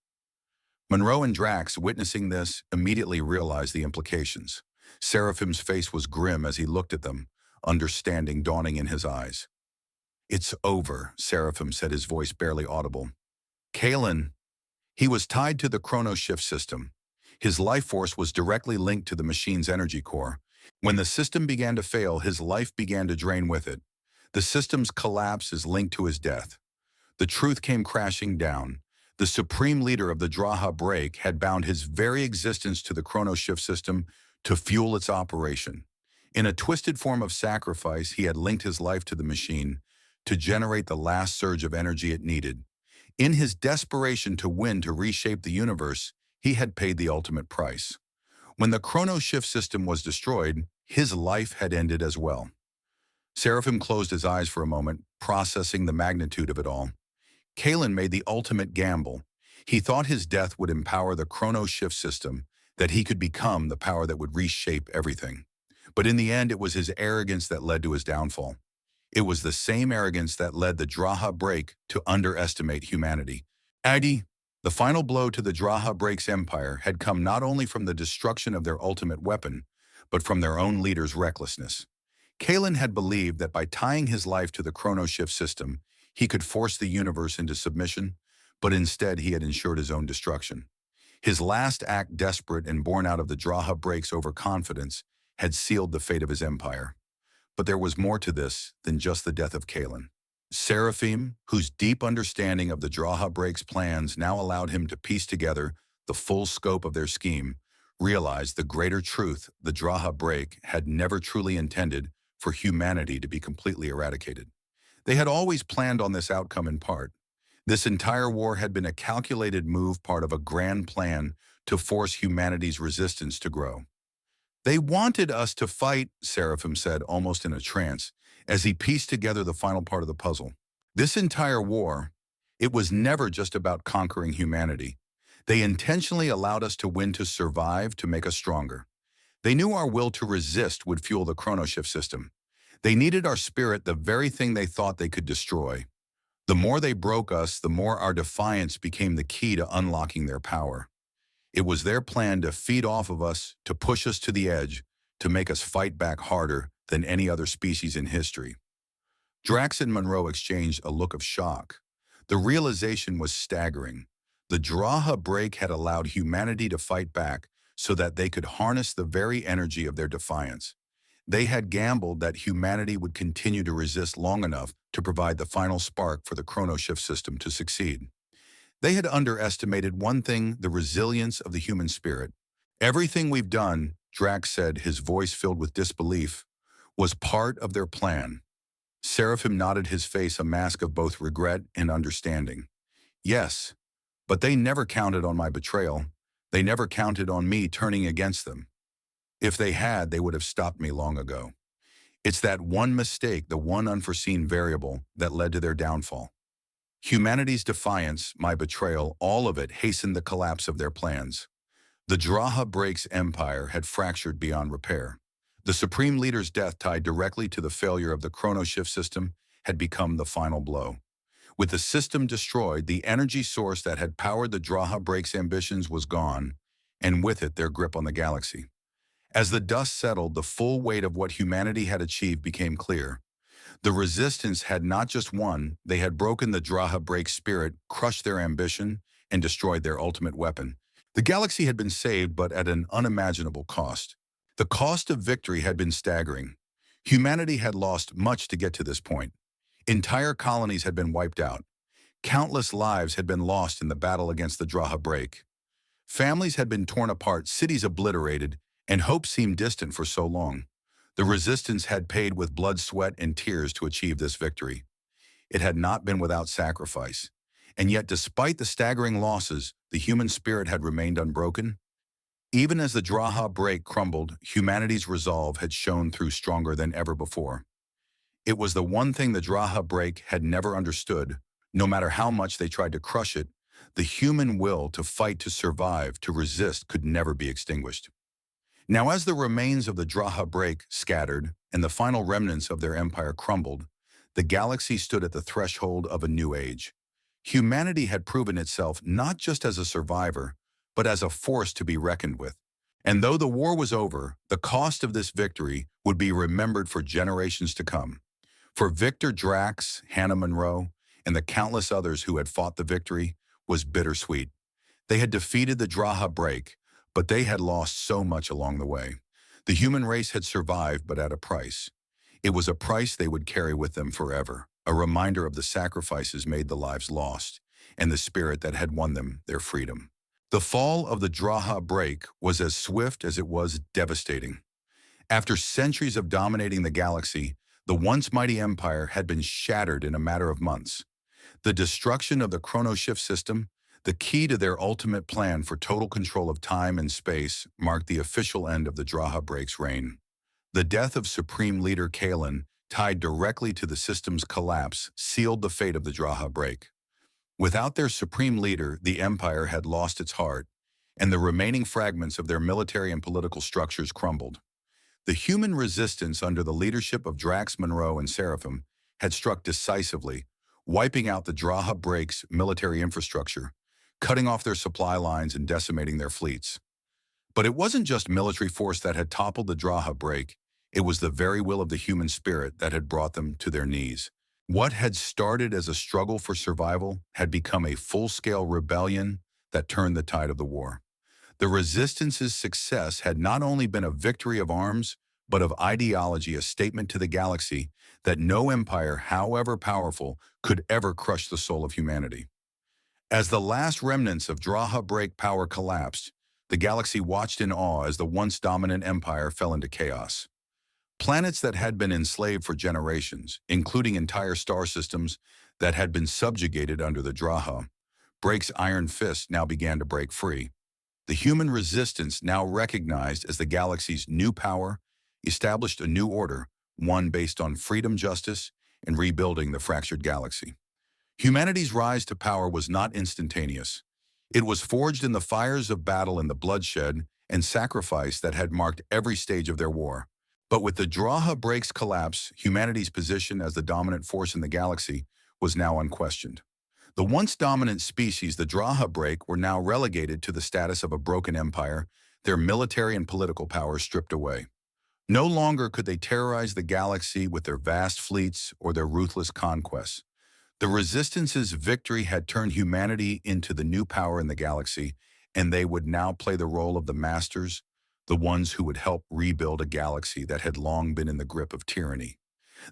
Monroe and Drax, witnessing this, immediately realized the implications. Seraphim's face was grim as he looked at them, understanding dawning in his eyes. "It's over," Seraphim said, his voice barely audible. Kalen, he was tied to the chrono shift system. His life force was directly linked to the machine's energy core. When the system began to fail, his life began to drain with it. The system's collapse is linked to his death. The truth came crashing down. The supreme leader of the Draha break had bound his very existence to the chrono shift system to fuel its operation. In a twisted form of sacrifice, he had linked his life to the machine to generate the last surge of energy it needed. In his desperation to win to reshape the universe, he had paid the ultimate price. When the chrono shift system was destroyed, his life had ended as well. Seraphim closed his eyes for a moment, processing the magnitude of it all. Kalen made the ultimate gamble. He thought his death would empower the chrono shift system, that he could become the power that would reshape everything. But in the end, it was his arrogance that led to his downfall. It was the same arrogance that led the Draha break to underestimate humanity. Adi, the final blow to the Draha break's empire had come not only from the destruction of their ultimate weapon, but from their own leader's recklessness. Kalen had believed that by tying his life to the chrono shift system, he could force the universe into submission, but instead he had ensured his own destruction. His last act, desperate and born out of the Draha break's overconfidence, had sealed the fate of his empire. But there was more to this than just the death of Kalen. Seraphim, whose deep understanding of the Draha break's plans now allowed him to piece together the full scope of their scheme, realized the greater truth: the Draha break had never truly intended for humanity to be completely eradicated. They had always planned on this outcome in part. This entire war had been a calculated move, part of a grand plan to force humanity's resistance to grow. "They wanted us to fight," Seraphim said, almost in a trance, as he pieced together the final part of the puzzle. "This entire war, it was never just about conquering humanity. They intentionally allowed us to win to survive, to make us stronger. They knew our will to resist would fuel the chronoshift system. They needed our spirit, the very thing they thought they could destroy. The more they broke us, the more our defiance became the key to unlocking their power. It was their plan to feed off of us, to push us to the edge, to make us fight back harder than any other species in history." Drax and Monroe exchanged a look of shock. The realization was staggering. The Draha break had allowed humanity to fight back so that they could harness the very energy of their defiance. They had gambled that humanity would continue to resist long enough to provide the final spark for the chronoshift system to succeed. They had underestimated one thing: the resilience of the human spirit. "Everything we've done," Drax said, his voice filled with disbelief, "was part of their plan." Seraphim nodded, his face a mask of both regret and understanding. "Yes, but they never counted on my betrayal. They never counted on me turning against them. If they had, they would have stopped me long ago. It's that one mistake, the one unforeseen variable, that led to their downfall. Humanity's defiance, my betrayal, all of it hastened the collapse of their plans. The Draha break's empire had fractured beyond repair. The Supreme Leader's death, tied directly to the failure of the chronoshift system, had become the final blow. With the system destroyed, the energy source that had powered the Draha break's ambitions was gone, and with it their grip on the galaxy. As the dust settled, the full weight of what humanity had achieved became clear. The resistance had not just won, they had broken the Draha break spirit, crushed their ambition, and destroyed their ultimate weapon. The galaxy had been saved, but at an unimaginable cost. The cost of victory had been staggering. Humanity had lost much to get to this point. Entire colonies had been wiped out. Countless lives had been lost in the battle against the Draha break. Families had been torn apart, cities obliterated, and hope seemed distant for so long. The resistance had paid with blood, sweat, and tears to achieve this victory. It had not been without sacrifice. And yet, despite the staggering losses, the human spirit had remained unbroken. Even as the Draha break crumbled, humanity's resolve had shone through stronger than ever before. It was the one thing the Draha break had never understood. No matter how much they tried to crush it, the human will to fight, to survive, to resist could never be extinguished. Now, as the remains of the Draha break scattered and the final remnants of their empire crumbled, the galaxy stood at the threshold of a new age. Humanity had proven itself not just as a survivor, but as a force to be reckoned with. And though the war was over, the cost of this victory would be remembered for generations to come. For Victor Drax, Hannah Monroe, and the countless others who had fought the victory was bittersweet. They had defeated the Draha break, but they had lost so much along the way. The human race had survived, but at a price. It was a price they would carry with them forever, a reminder of the sacrifices made the lives lost, and the spirit that had won them their freedom. The fall of the Draha break was as swift as it was devastating. After centuries of dominating the galaxy, the once mighty empire had been shattered in a matter of months. The destruction of the chronoshift system, the key to their ultimate plan for total control of time and space, marked the official end of the Draha break's reign. The death of Supreme Leader Kalen, tied directly to the system's collapse, sealed the fate of the Draha break. Without their supreme leader, the empire had lost its heart, and the remaining fragments of their military and political structures crumbled. The human resistance under the leadership of Drax Monroe and Seraphim had struck decisively, wiping out the Draha break's military infrastructure, cutting off their supply lines and decimating their fleets. But it wasn't just military force that had toppled the Draha break, it was the very will of the human spirit that had brought them to their knees. What had started as a struggle for survival had become a full-scale rebellion that turned the tide of the war. The resistance's success had not only been a victory of arms, but of ideology, a statement to the galaxy that no empire, however powerful, could ever crush the soul of humanity. As the last remnants of Draha break power collapsed, the galaxy watched in awe as the once dominant empire fell into chaos. Planets that had been enslaved for generations, including entire star systems that had been subjugated under the Draha break's iron fist, now began to break free. The human resistance, now recognized as the galaxy's new power, established a new order, one based on freedom, justice, and rebuilding the fractured galaxy. Humanity's rise to power was not instantaneous. It was forged in the fires of battle and the bloodshed and sacrifice that had marked every stage of their war. But with the Draha break's collapse, humanity's position as the dominant force in the galaxy was now unquestioned. The once dominant species, the Draha break, were now relegated to the status of a broken empire, their military and political power stripped away. No longer could they terrorize the galaxy with their vast fleets or their ruthless conquests. The Resistance's victory had turned humanity into the new power in the galaxy, and they would now play the role of the masters, the ones who would help rebuild a galaxy that had long been in the grip of tyranny.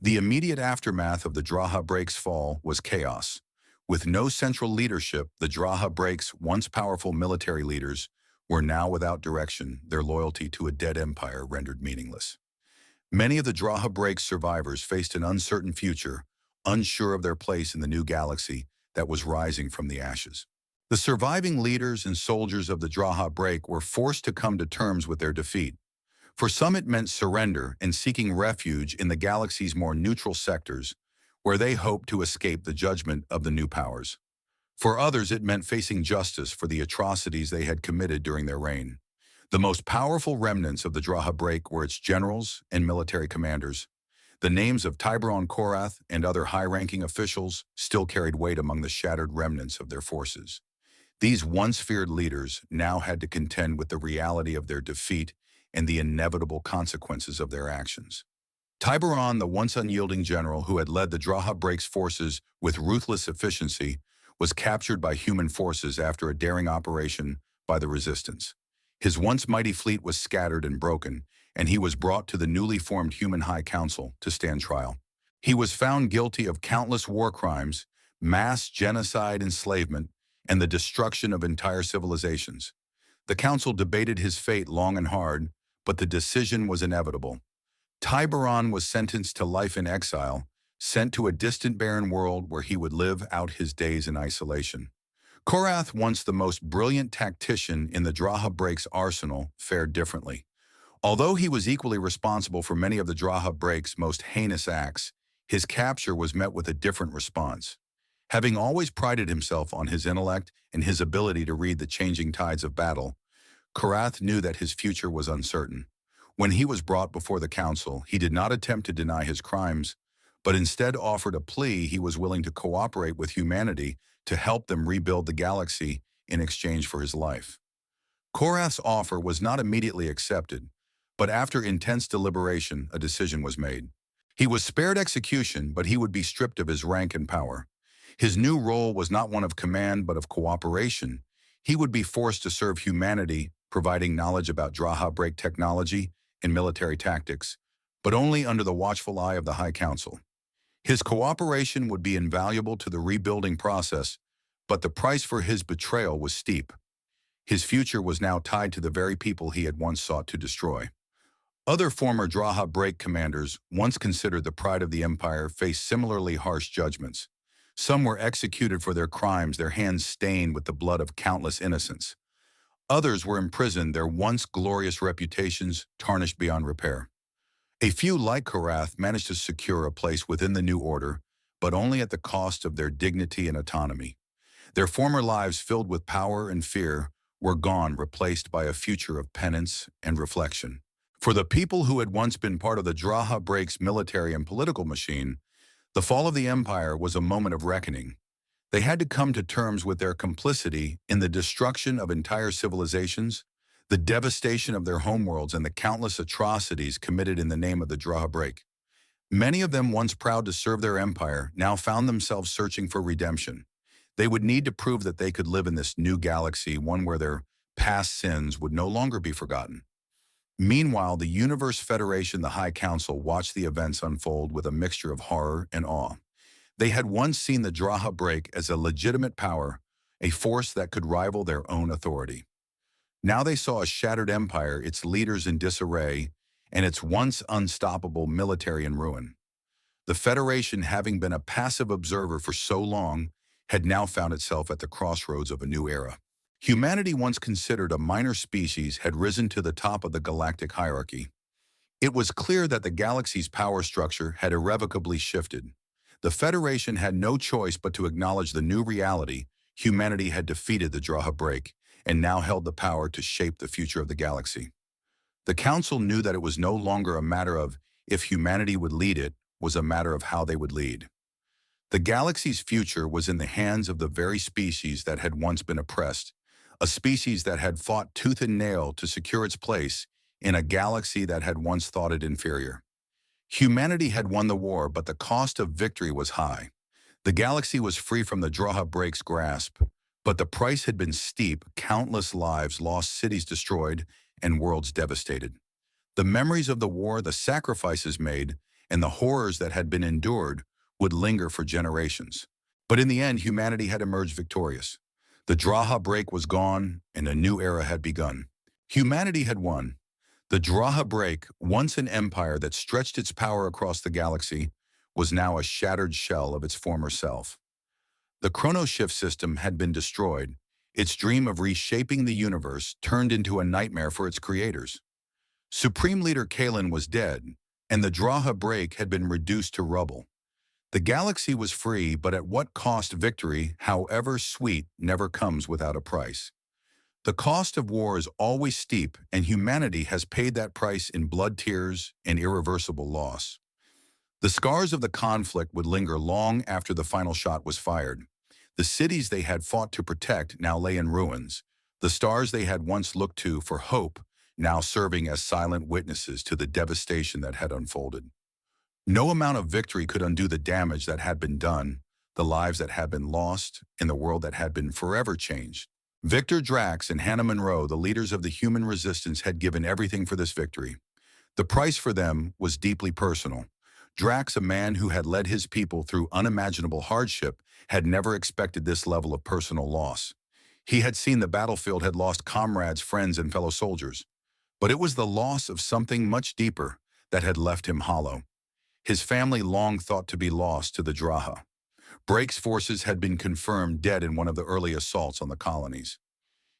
The immediate aftermath of the Draha break's fall was chaos. With no central leadership, the Draha break's once powerful military leaders were now without direction, their loyalty to a dead empire rendered meaningless. Many of the Draha break's survivors faced an uncertain future, unsure of their place in the new galaxy that was rising from the ashes. The surviving leaders and soldiers of the Draha break were forced to come to terms with their defeat. For some it meant surrender and seeking refuge in the galaxy's more neutral sectors, where they hoped to escape the judgment of the new powers. For others it meant facing justice for the atrocities they had committed during their reign. The most powerful remnants of the Draha break were its generals and military commanders. The names of Tiberon Korath and other high-ranking officials still carried weight among the shattered remnants of their forces. These once feared leaders now had to contend with the reality of their defeat and the inevitable consequences of their actions. Tiberon, the once unyielding general who had led the Draha break's forces with ruthless efficiency, was captured by human forces after a daring operation by the Resistance. His once mighty fleet was scattered and broken, and he was brought to the newly formed Human High Council to stand trial. He was found guilty of countless war crimes, mass genocide, enslavement, and the destruction of entire civilizations. The council debated his fate long and hard, but the decision was inevitable. Tiberon was sentenced to life in exile, sent to a distant barren world where he would live out his days in isolation. Korath, once the most brilliant tactician in the Draha break's arsenal, fared differently. Although he was equally responsible for many of the Draha break's most heinous acts, his capture was met with a different response. Having always prided himself on his intellect and his ability to read the changing tides of battle, Karath knew that his future was uncertain. When he was brought before the council, he did not attempt to deny his crimes, but instead offered a plea he was willing to cooperate with humanity to help them rebuild the galaxy in exchange for his life. Korath's offer was not immediately accepted, but after intense deliberation, a decision was made. He was spared execution, but he would be stripped of his rank and power. His new role was not one of command, but of cooperation. He would be forced to serve humanity, providing knowledge about Draha break technology and military tactics, but only under the watchful eye of the High Council. His cooperation would be invaluable to the rebuilding process, but the price for his betrayal was steep. His future was now tied to the very people he had once sought to destroy. Other former Draha break commanders, once considered the pride of the Empire, faced similarly harsh judgments. Some were executed for their crimes, their hands stained with the blood of countless innocents. Others were imprisoned, their once glorious reputations tarnished beyond repair. A few, like Karath, managed to secure a place within the new order, but only at the cost of their dignity and autonomy. Their former lives filled with power and fear were gone, replaced by a future of penance and reflection. For the people who had once been part of the Draha break's military and political machine, the fall of the Empire was a moment of reckoning. They had to come to terms with their complicity in the destruction of entire civilizations, the devastation of their homeworlds, and the countless atrocities committed in the name of the Draha break. Many of them, once proud to serve their empire, now found themselves searching for redemption. They would need to prove that they could live in this new galaxy, one where their past sins would no longer be forgotten. Meanwhile, the Universe Federation, the High Council, watched the events unfold with a mixture of horror and awe. They had once seen the Draha break as a legitimate power, a force that could rival their own authority. Now they saw a shattered empire, its leaders in disarray, and its once unstoppable military in ruin. The Federation, having been a passive observer for so long, had now found itself at the crossroads of a new era. Humanity, once considered a minor species, had risen to the top of the galactic hierarchy. It was clear that the galaxy's power structure had irrevocably shifted. The Federation had no choice but to acknowledge the new reality. Humanity had defeated the Draha break and now held the power to shape the future of the galaxy. The Council knew that it was no longer a matter of if humanity would lead, it was a matter of how they would lead. The galaxy's future was in the hands of the very species that had once been oppressed, a species that had fought tooth and nail to secure its place in a galaxy that had once thought it inferior. Humanity had won the war, but the cost of victory was high. The galaxy was free from the Draha break's grasp, but the price had been steep: countless lives lost, cities destroyed, and worlds devastated. The memories of the war, the sacrifices made, and the horrors that had been endured would linger for generations. But in the end, humanity had emerged victorious. The Draha break was gone, and a new era had begun. Humanity had won. The Draha break, once an empire that stretched its power across the galaxy, was now a shattered shell of its former self. The chronoshift system had been destroyed, its dream of reshaping the universe turned into a nightmare for its creators. Supreme Leader Kalen was dead, and the Draha break had been reduced to rubble. The galaxy was free, but at what cost? Victory, however sweet, never comes without a price. The cost of war is always steep, and humanity has paid that price in blood, tears, and irreversible loss. The scars of the conflict would linger long after the final shot was fired. The cities they had fought to protect now lay in ruins. The stars they had once looked to for hope now serving as silent witnesses to the devastation that had unfolded. No amount of victory could undo the damage that had been done, the lives that had been lost, and the world that had been forever changed. Victor Drax and Hannah Monroe, the leaders of the human resistance, had given everything for this victory. The price for them was deeply personal. Drax, a man who had led his people through unimaginable hardship, had never expected this level of personal loss. He had seen the battlefield, had lost comrades, friends, and fellow soldiers. But it was the loss of something much deeper that had left him hollow. His family, long thought to be lost to the Draha break's forces, had been confirmed dead in one of the early assaults on the colonies.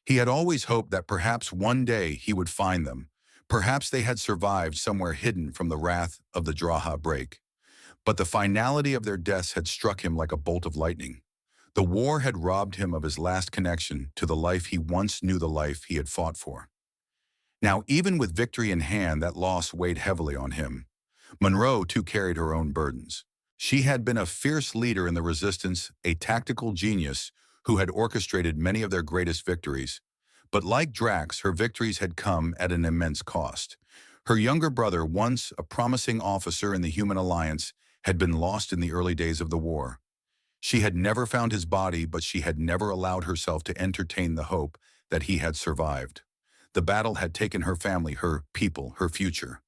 He had always hoped that perhaps one day he would find them. Perhaps they had survived somewhere hidden from the wrath of the Draha break. But the finality of their deaths had struck him like a bolt of lightning. The war had robbed him of his last connection to the life he once knew, the life he had fought for. Now, even with victory in hand, that loss weighed heavily on him. Monroe, too, carried her own burdens. She had been a fierce leader in the resistance, a tactical genius who had orchestrated many of their greatest victories. But like Drax, her victories had come at an immense cost. Her younger brother, once a promising officer in the Human Alliance, had been lost in the early days of the war. She had never found his body, but she had never allowed herself to entertain the hope that he had survived. The battle had taken her family, her people, her future.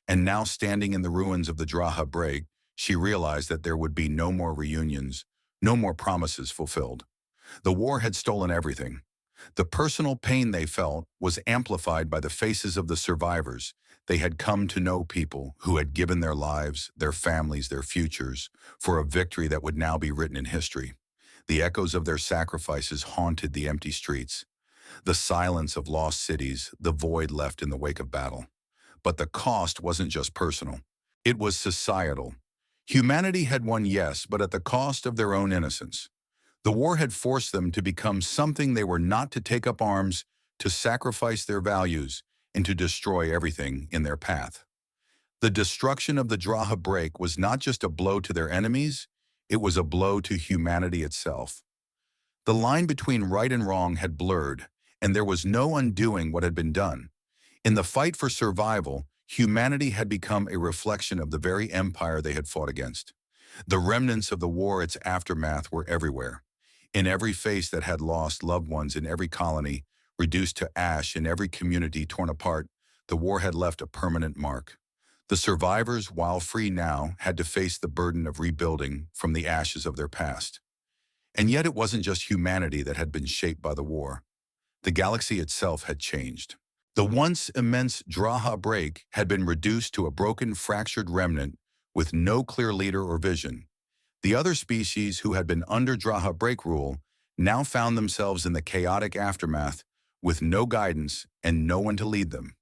And now, standing in the ruins of the Draha Break, she realized that there would be no more reunions, no more promises fulfilled. The war had stolen everything. The personal pain they felt was amplified by the faces of the survivors. They had come to know people who had given their lives, their families, their futures, for a victory that would now be written in history. The echoes of their sacrifices haunted the empty streets, the silence of lost cities, the void left in the wake of battle. But the cost wasn't just personal. It was societal. Humanity had won, yes, but at the cost of their own innocence. The war had forced them to become something they were not, to take up arms, to sacrifice their values, and to destroy everything in their path. The destruction of the Draha Break was not just a blow to their enemies, it was a blow to humanity itself. The line between right and wrong had blurred, and there was no undoing what had been done. In the fight for survival, humanity had become a reflection of the very empire they had fought against. The remnants of the war, its aftermath, were everywhere. In every face that had lost loved ones, in every colony reduced to ash, in every community torn apart, the war had left a permanent mark. The survivors, while free now, had to face the burden of rebuilding from the ashes of their past. And yet it wasn't just humanity that had been shaped by the war. The galaxy itself had changed. The once immense Draha Break had been reduced to a broken, fractured remnant with no clear leader or vision. The other species who had been under Draha Break rule now found themselves in the chaotic aftermath with no guidance and no one to lead them.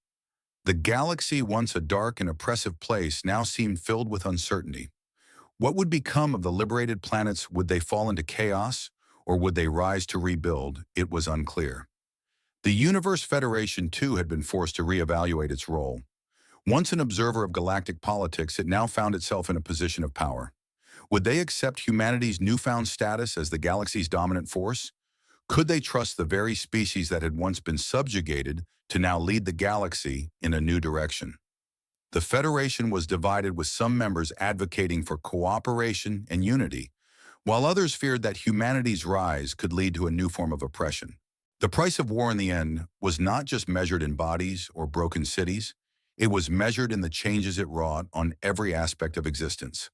The galaxy, once a dark and oppressive place, now seemed filled with uncertainty. What would become of the liberated planets? Would they fall into chaos, or would they rise to rebuild? It was unclear. The Universe Federation, too, had been forced to reevaluate its role. Once an observer of galactic politics, it now found itself in a position of power. Would they accept humanity's newfound status as the galaxy's dominant force? Could they trust the very species that had once been subjugated to now lead the galaxy in a new direction? The Federation was divided, with some members advocating for cooperation and unity, while others feared that humanity's rise could lead to a new form of oppression. The price of war in the end was not just measured in bodies or broken cities, it was measured in the changes it wrought on every aspect of existence.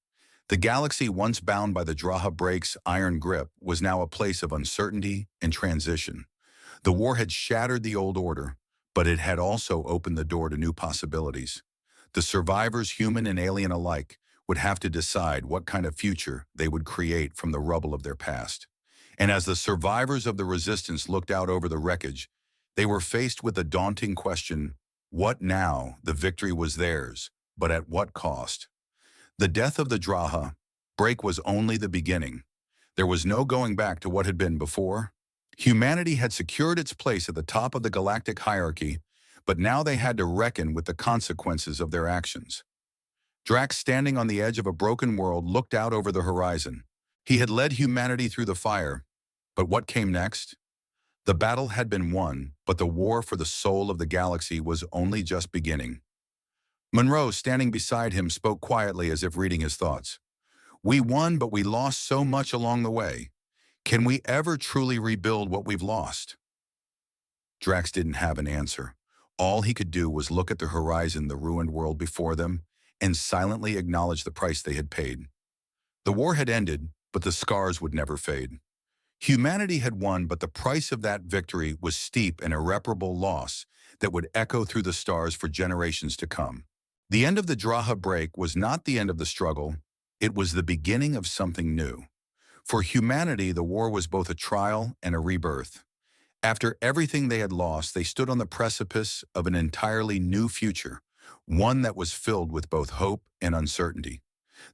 The galaxy, once bound by the Draha Break's iron grip, was now a place of uncertainty and transition. The war had shattered the old order, but it had also opened the door to new possibilities. The survivors, human and alien alike, would have to decide what kind of future they would create from the rubble of their past. And as the survivors of the resistance looked out over the wreckage, they were faced with a daunting question: what now? The victory was theirs, but at what cost? The death of the Draha Break was only the beginning. There was no going back to what had been before. Humanity had secured its place at the top of the galactic hierarchy, but now they had to reckon with the consequences of their actions. Drax, standing on the edge of a broken world, looked out over the horizon. He had led humanity through the fire, but what came next? The battle had been won, but the war for the soul of the galaxy was only just beginning. Monroe, standing beside him, spoke quietly as if reading his thoughts. We won, but we lost so much along the way. Can we ever truly rebuild what we've lost? Drax didn't have an answer. All he could do was look at the horizon, the ruined world before them, and silently acknowledge the price they had paid. The war had ended, but the scars would never fade. Humanity had won, but the price of that victory was steep and irreparable loss that would echo through the stars for generations to come. The end of the Draha Break was not the end of the struggle, it was the beginning of something new. For humanity, the war was both a trial and a rebirth. After everything they had lost, they stood on the precipice of an entirely new future, one that was filled with both hope and uncertainty.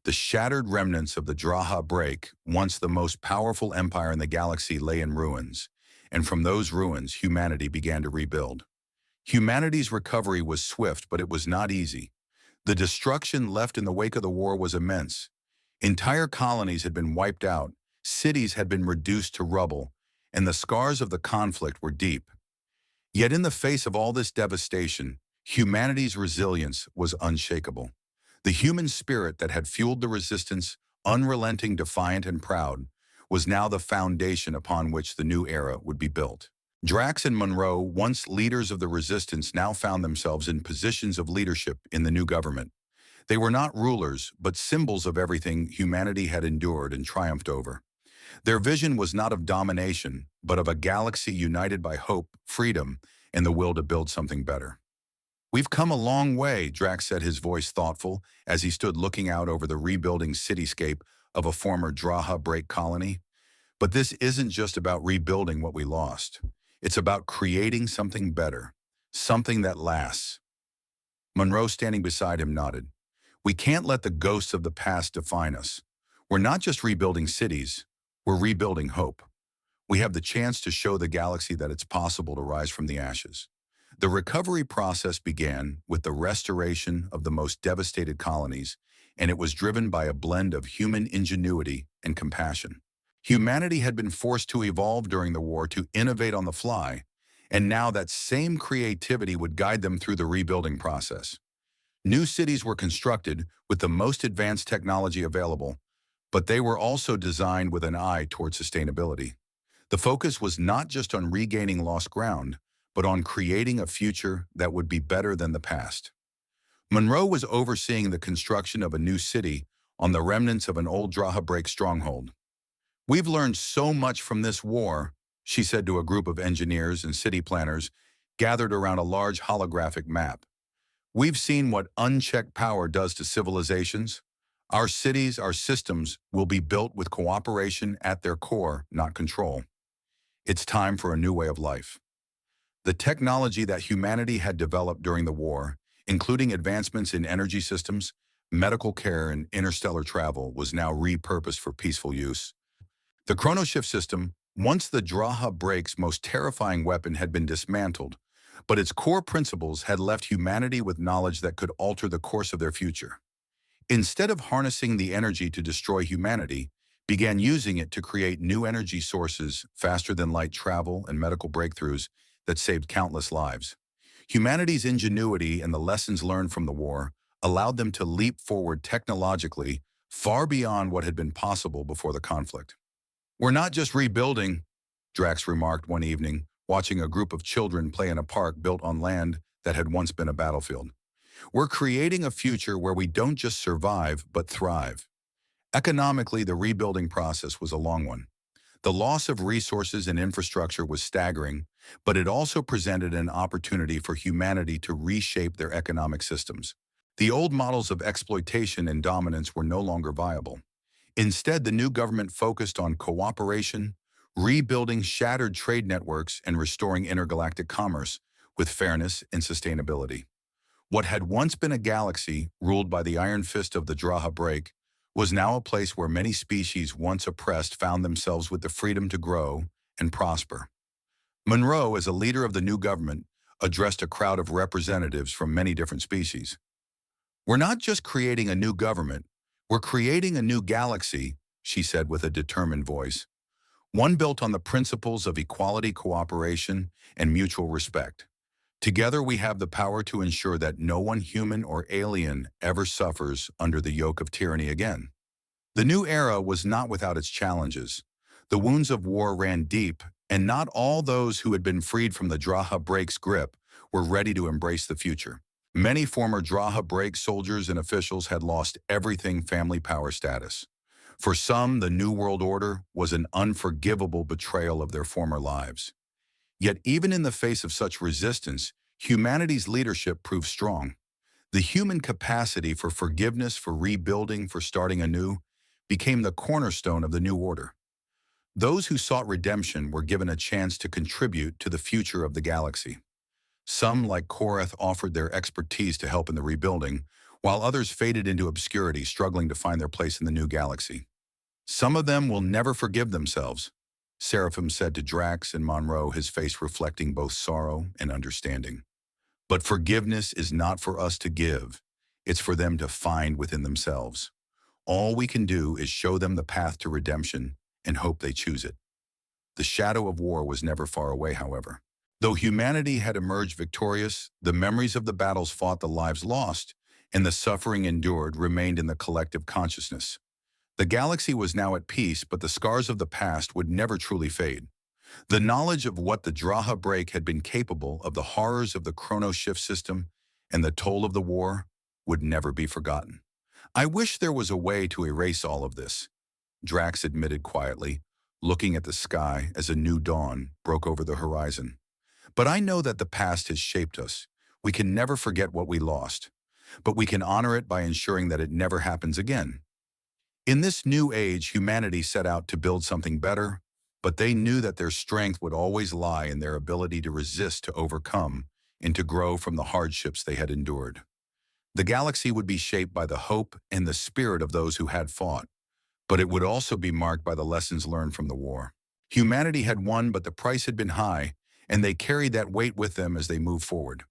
The shattered remnants of the Draha Break, once the most powerful empire in the galaxy, lay in ruins, and from those ruins, humanity began to rebuild. Humanity's recovery was swift, but it was not easy. The destruction left in the wake of the war was immense. Entire colonies had been wiped out, cities had been reduced to rubble, and the scars of the conflict were deep. Yet in the face of all this devastation, humanity's resilience was unshakable. The human spirit that had fueled the resistance, unrelenting, defiant, and proud, was now the foundation upon which the new era would be built. Drax and Monroe, once leaders of the resistance, now found themselves in positions of leadership in the new government. They were not rulers, but symbols of everything humanity had endured and triumphed over. Their vision was not of domination, but of a galaxy united by hope, freedom, and the will to build something better. "We've come a long way," Drax said, his voice thoughtful, as he stood looking out over the rebuilding cityscape of a former Draha break colony. "But this isn't just about rebuilding what we lost. It's about creating something better, something that lasts." Monroe, standing beside him, nodded. "We can't let the ghosts of the past define us. We're not just rebuilding cities, we're rebuilding hope. We have the chance to show the galaxy that it's possible to rise from the ashes." The recovery process began with the restoration of the most devastated colonies, and it was driven by a blend of human ingenuity and compassion. Humanity had been forced to evolve during the war to innovate on the fly, and now that same creativity would guide them through the rebuilding process. New cities were constructed with the most advanced technology available, but they were also designed with an eye toward sustainability. The focus was not just on regaining lost ground, but on creating a future that would be better than the past. Monroe was overseeing the construction of a new city on the remnants of an old Draha break stronghold. "We've learned so much from this war," she said to a group of engineers and city planners gathered around a large holographic map. "We've seen what unchecked power does to civilizations. Our cities, our systems, will be built with cooperation at their core, not control. It's time for a new way of life." The technology that humanity had developed during the war, including advancements in energy systems, medical care, and interstellar travel, was now repurposed for peaceful use. The chronoshift system, once the Draha break's most terrifying weapon, had been dismantled, but its core principles had left humanity with knowledge that could alter the course of their future. Instead of harnessing the energy to destroy humanity, began using it to create new energy sources, faster than light travel, and medical breakthroughs that saved countless lives. Humanity's ingenuity and the lessons learned from the war allowed them to leap forward technologically far beyond what had been possible before the conflict. "We're not just rebuilding," Drax remarked one evening, watching a group of children play in a park built on land that had once been a battlefield. "We're creating a future where we don't just survive, but thrive." Economically, the rebuilding process was a long one. The loss of resources and infrastructure was staggering, but it also presented an opportunity for humanity to reshape their economic systems. The old models of exploitation and dominance were no longer viable. Instead, the new government focused on cooperation, rebuilding shattered trade networks, and restoring intergalactic commerce with fairness and sustainability. What had once been a galaxy ruled by the iron fist of the Draha break was now a place where many species once oppressed found themselves with the freedom to grow and prosper. Monroe, as a leader of the new government, addressed a crowd of representatives from many different species. "We're not just creating a new government, we're creating a new galaxy," she said with a determined voice. "One built on the principles of equality, cooperation, and mutual respect. Together we have the power to ensure that no one human or alien ever suffers under the yoke of tyranny again." The new era was not without its challenges. The wounds of war ran deep, and not all those who had been freed from the Draha break's grip were ready to embrace the future. Many former Draha break soldiers and officials had lost everything: family, power, status. For some, the New World Order was an unforgivable betrayal of their former lives. Yet even in the face of such resistance, humanity's leadership proved strong. The human capacity for forgiveness, for rebuilding, for starting anew, became the cornerstone of the new order. Those who sought redemption were given a chance to contribute to the future of the galaxy. Some, like Korath, offered their expertise to help in the rebuilding, while others faded into obscurity, struggling to find their place in the new galaxy. "Some of them will never forgive themselves," Seraphim said to Drax and Monroe, his face reflecting both sorrow and understanding. But forgiveness is not for us to give. It's for them to find within themselves. All we can do is show them the path to redemption and hope they choose it. The shadow of war was never far away, however. Though humanity had emerged victorious, the memories of the battles fought, the lives lost, and the suffering endured remained in the collective consciousness. The galaxy was now at peace, but the scars of the past would never truly fade. The knowledge of what the Draha break had been capable of, the horrors of the chrono shift system, and the toll of the war would never be forgotten. I wish there was a way to erase all of this, Drax admitted quietly, looking at the sky as a new dawn broke over the horizon. But I know that the past has shaped us. We can never forget what we lost, but we can honor it by ensuring that it never happens again. In this new age, humanity set out to build something better, but they knew that their strength would always lie in their ability to resist, to overcome, and to grow from the hardships they had endured. The galaxy would be shaped by the hope and the spirit of those who had fought, but it would also be marked by the lessons learned from the war. Humanity had won, but the price had been high, and they carried that weight with them as they moved forward.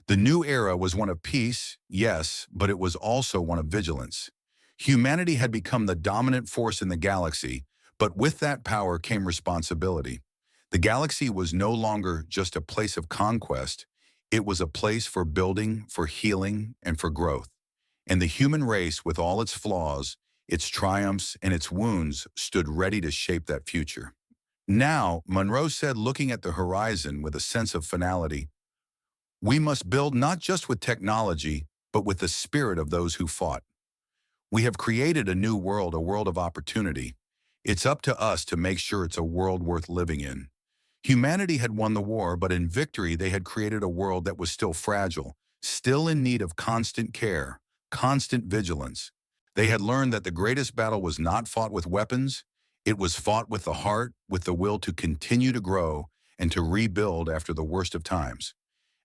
The new era was one of peace, yes, but it was also one of vigilance. Humanity had become the dominant force in the galaxy, but with that power came responsibility. The galaxy was no longer just a place of conquest. It was a place for building, for healing, and for growth. And the human race, with all its flaws, its triumphs, and its wounds, stood ready to shape that future. Now, Monroe said, looking at the horizon with a sense of finality, we must build not just with technology, but with the spirit of those who fought. We have created a new world, a world of opportunity. It's up to us to make sure it's a world worth living in. Humanity had won the war, but in victory they had created a world that was still fragile, still in need of constant care, constant vigilance. They had learned that the greatest battle was not fought with weapons, it was fought with the heart, with the will to continue to grow and to rebuild after the worst of times.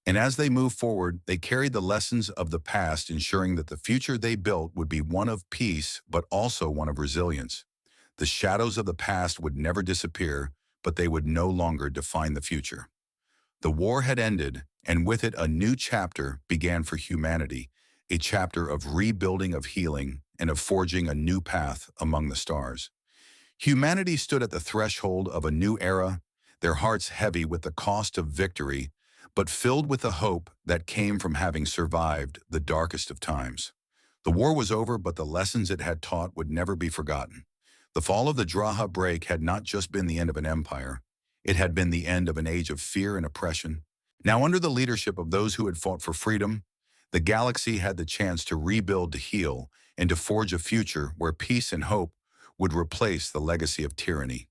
And as they moved forward, they carried the lessons of the past, ensuring that the future they built would be one of peace, but also one of resilience. The shadows of the past would never disappear, but they would no longer define the future. The war had ended, and with it a new chapter began for humanity, a chapter of rebuilding, of healing, and of forging a new path among the stars. Humanity stood at the threshold of a new era, their hearts heavy with the cost of victory, but filled with the hope that came from having survived the darkest of times. The war was over, but the lessons it had taught would never be forgotten. The fall of the Draha break had not just been the end of an empire, it had been the end of an age of fear and oppression. Now, under the leadership of those who had fought for freedom, the galaxy had the chance to rebuild, to heal, and to forge a future where peace and hope would replace the legacy of tyranny.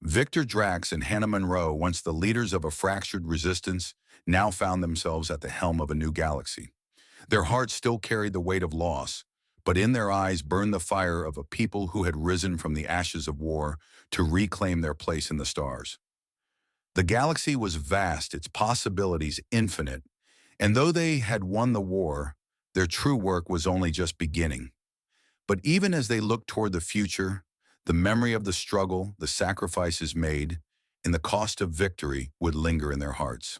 Victor Drax and Hannah Monroe, once the leaders of a fractured resistance, now found themselves at the helm of a new galaxy. Their hearts still carried the weight of loss, but in their eyes burned the fire of a people who had risen from the ashes of war to reclaim their place in the stars. The galaxy was vast, its possibilities infinite, and though they had won the war, their true work was only just beginning. But even as they looked toward the future, the memory of the struggle, the sacrifices made, and the cost of victory would linger in their hearts.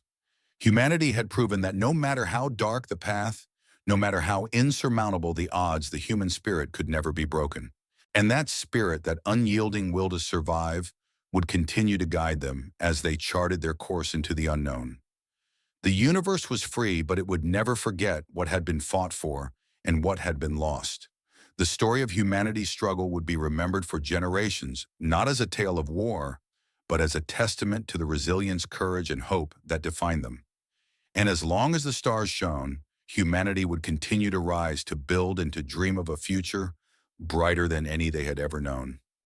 Humanity had proven that no matter how dark the path, no matter how insurmountable the odds, the human spirit could never be broken. And that spirit, that unyielding will to survive, would continue to guide them as they charted their course into the unknown. The universe was free, but it would never forget what had been fought for and what had been lost. The story of humanity's struggle would be remembered for generations, not as a tale of war, but as a testament to the resilience, courage, and hope that defined them. And as long as the stars shone, humanity would continue to rise, to build and to dream of a future brighter than any they had ever known.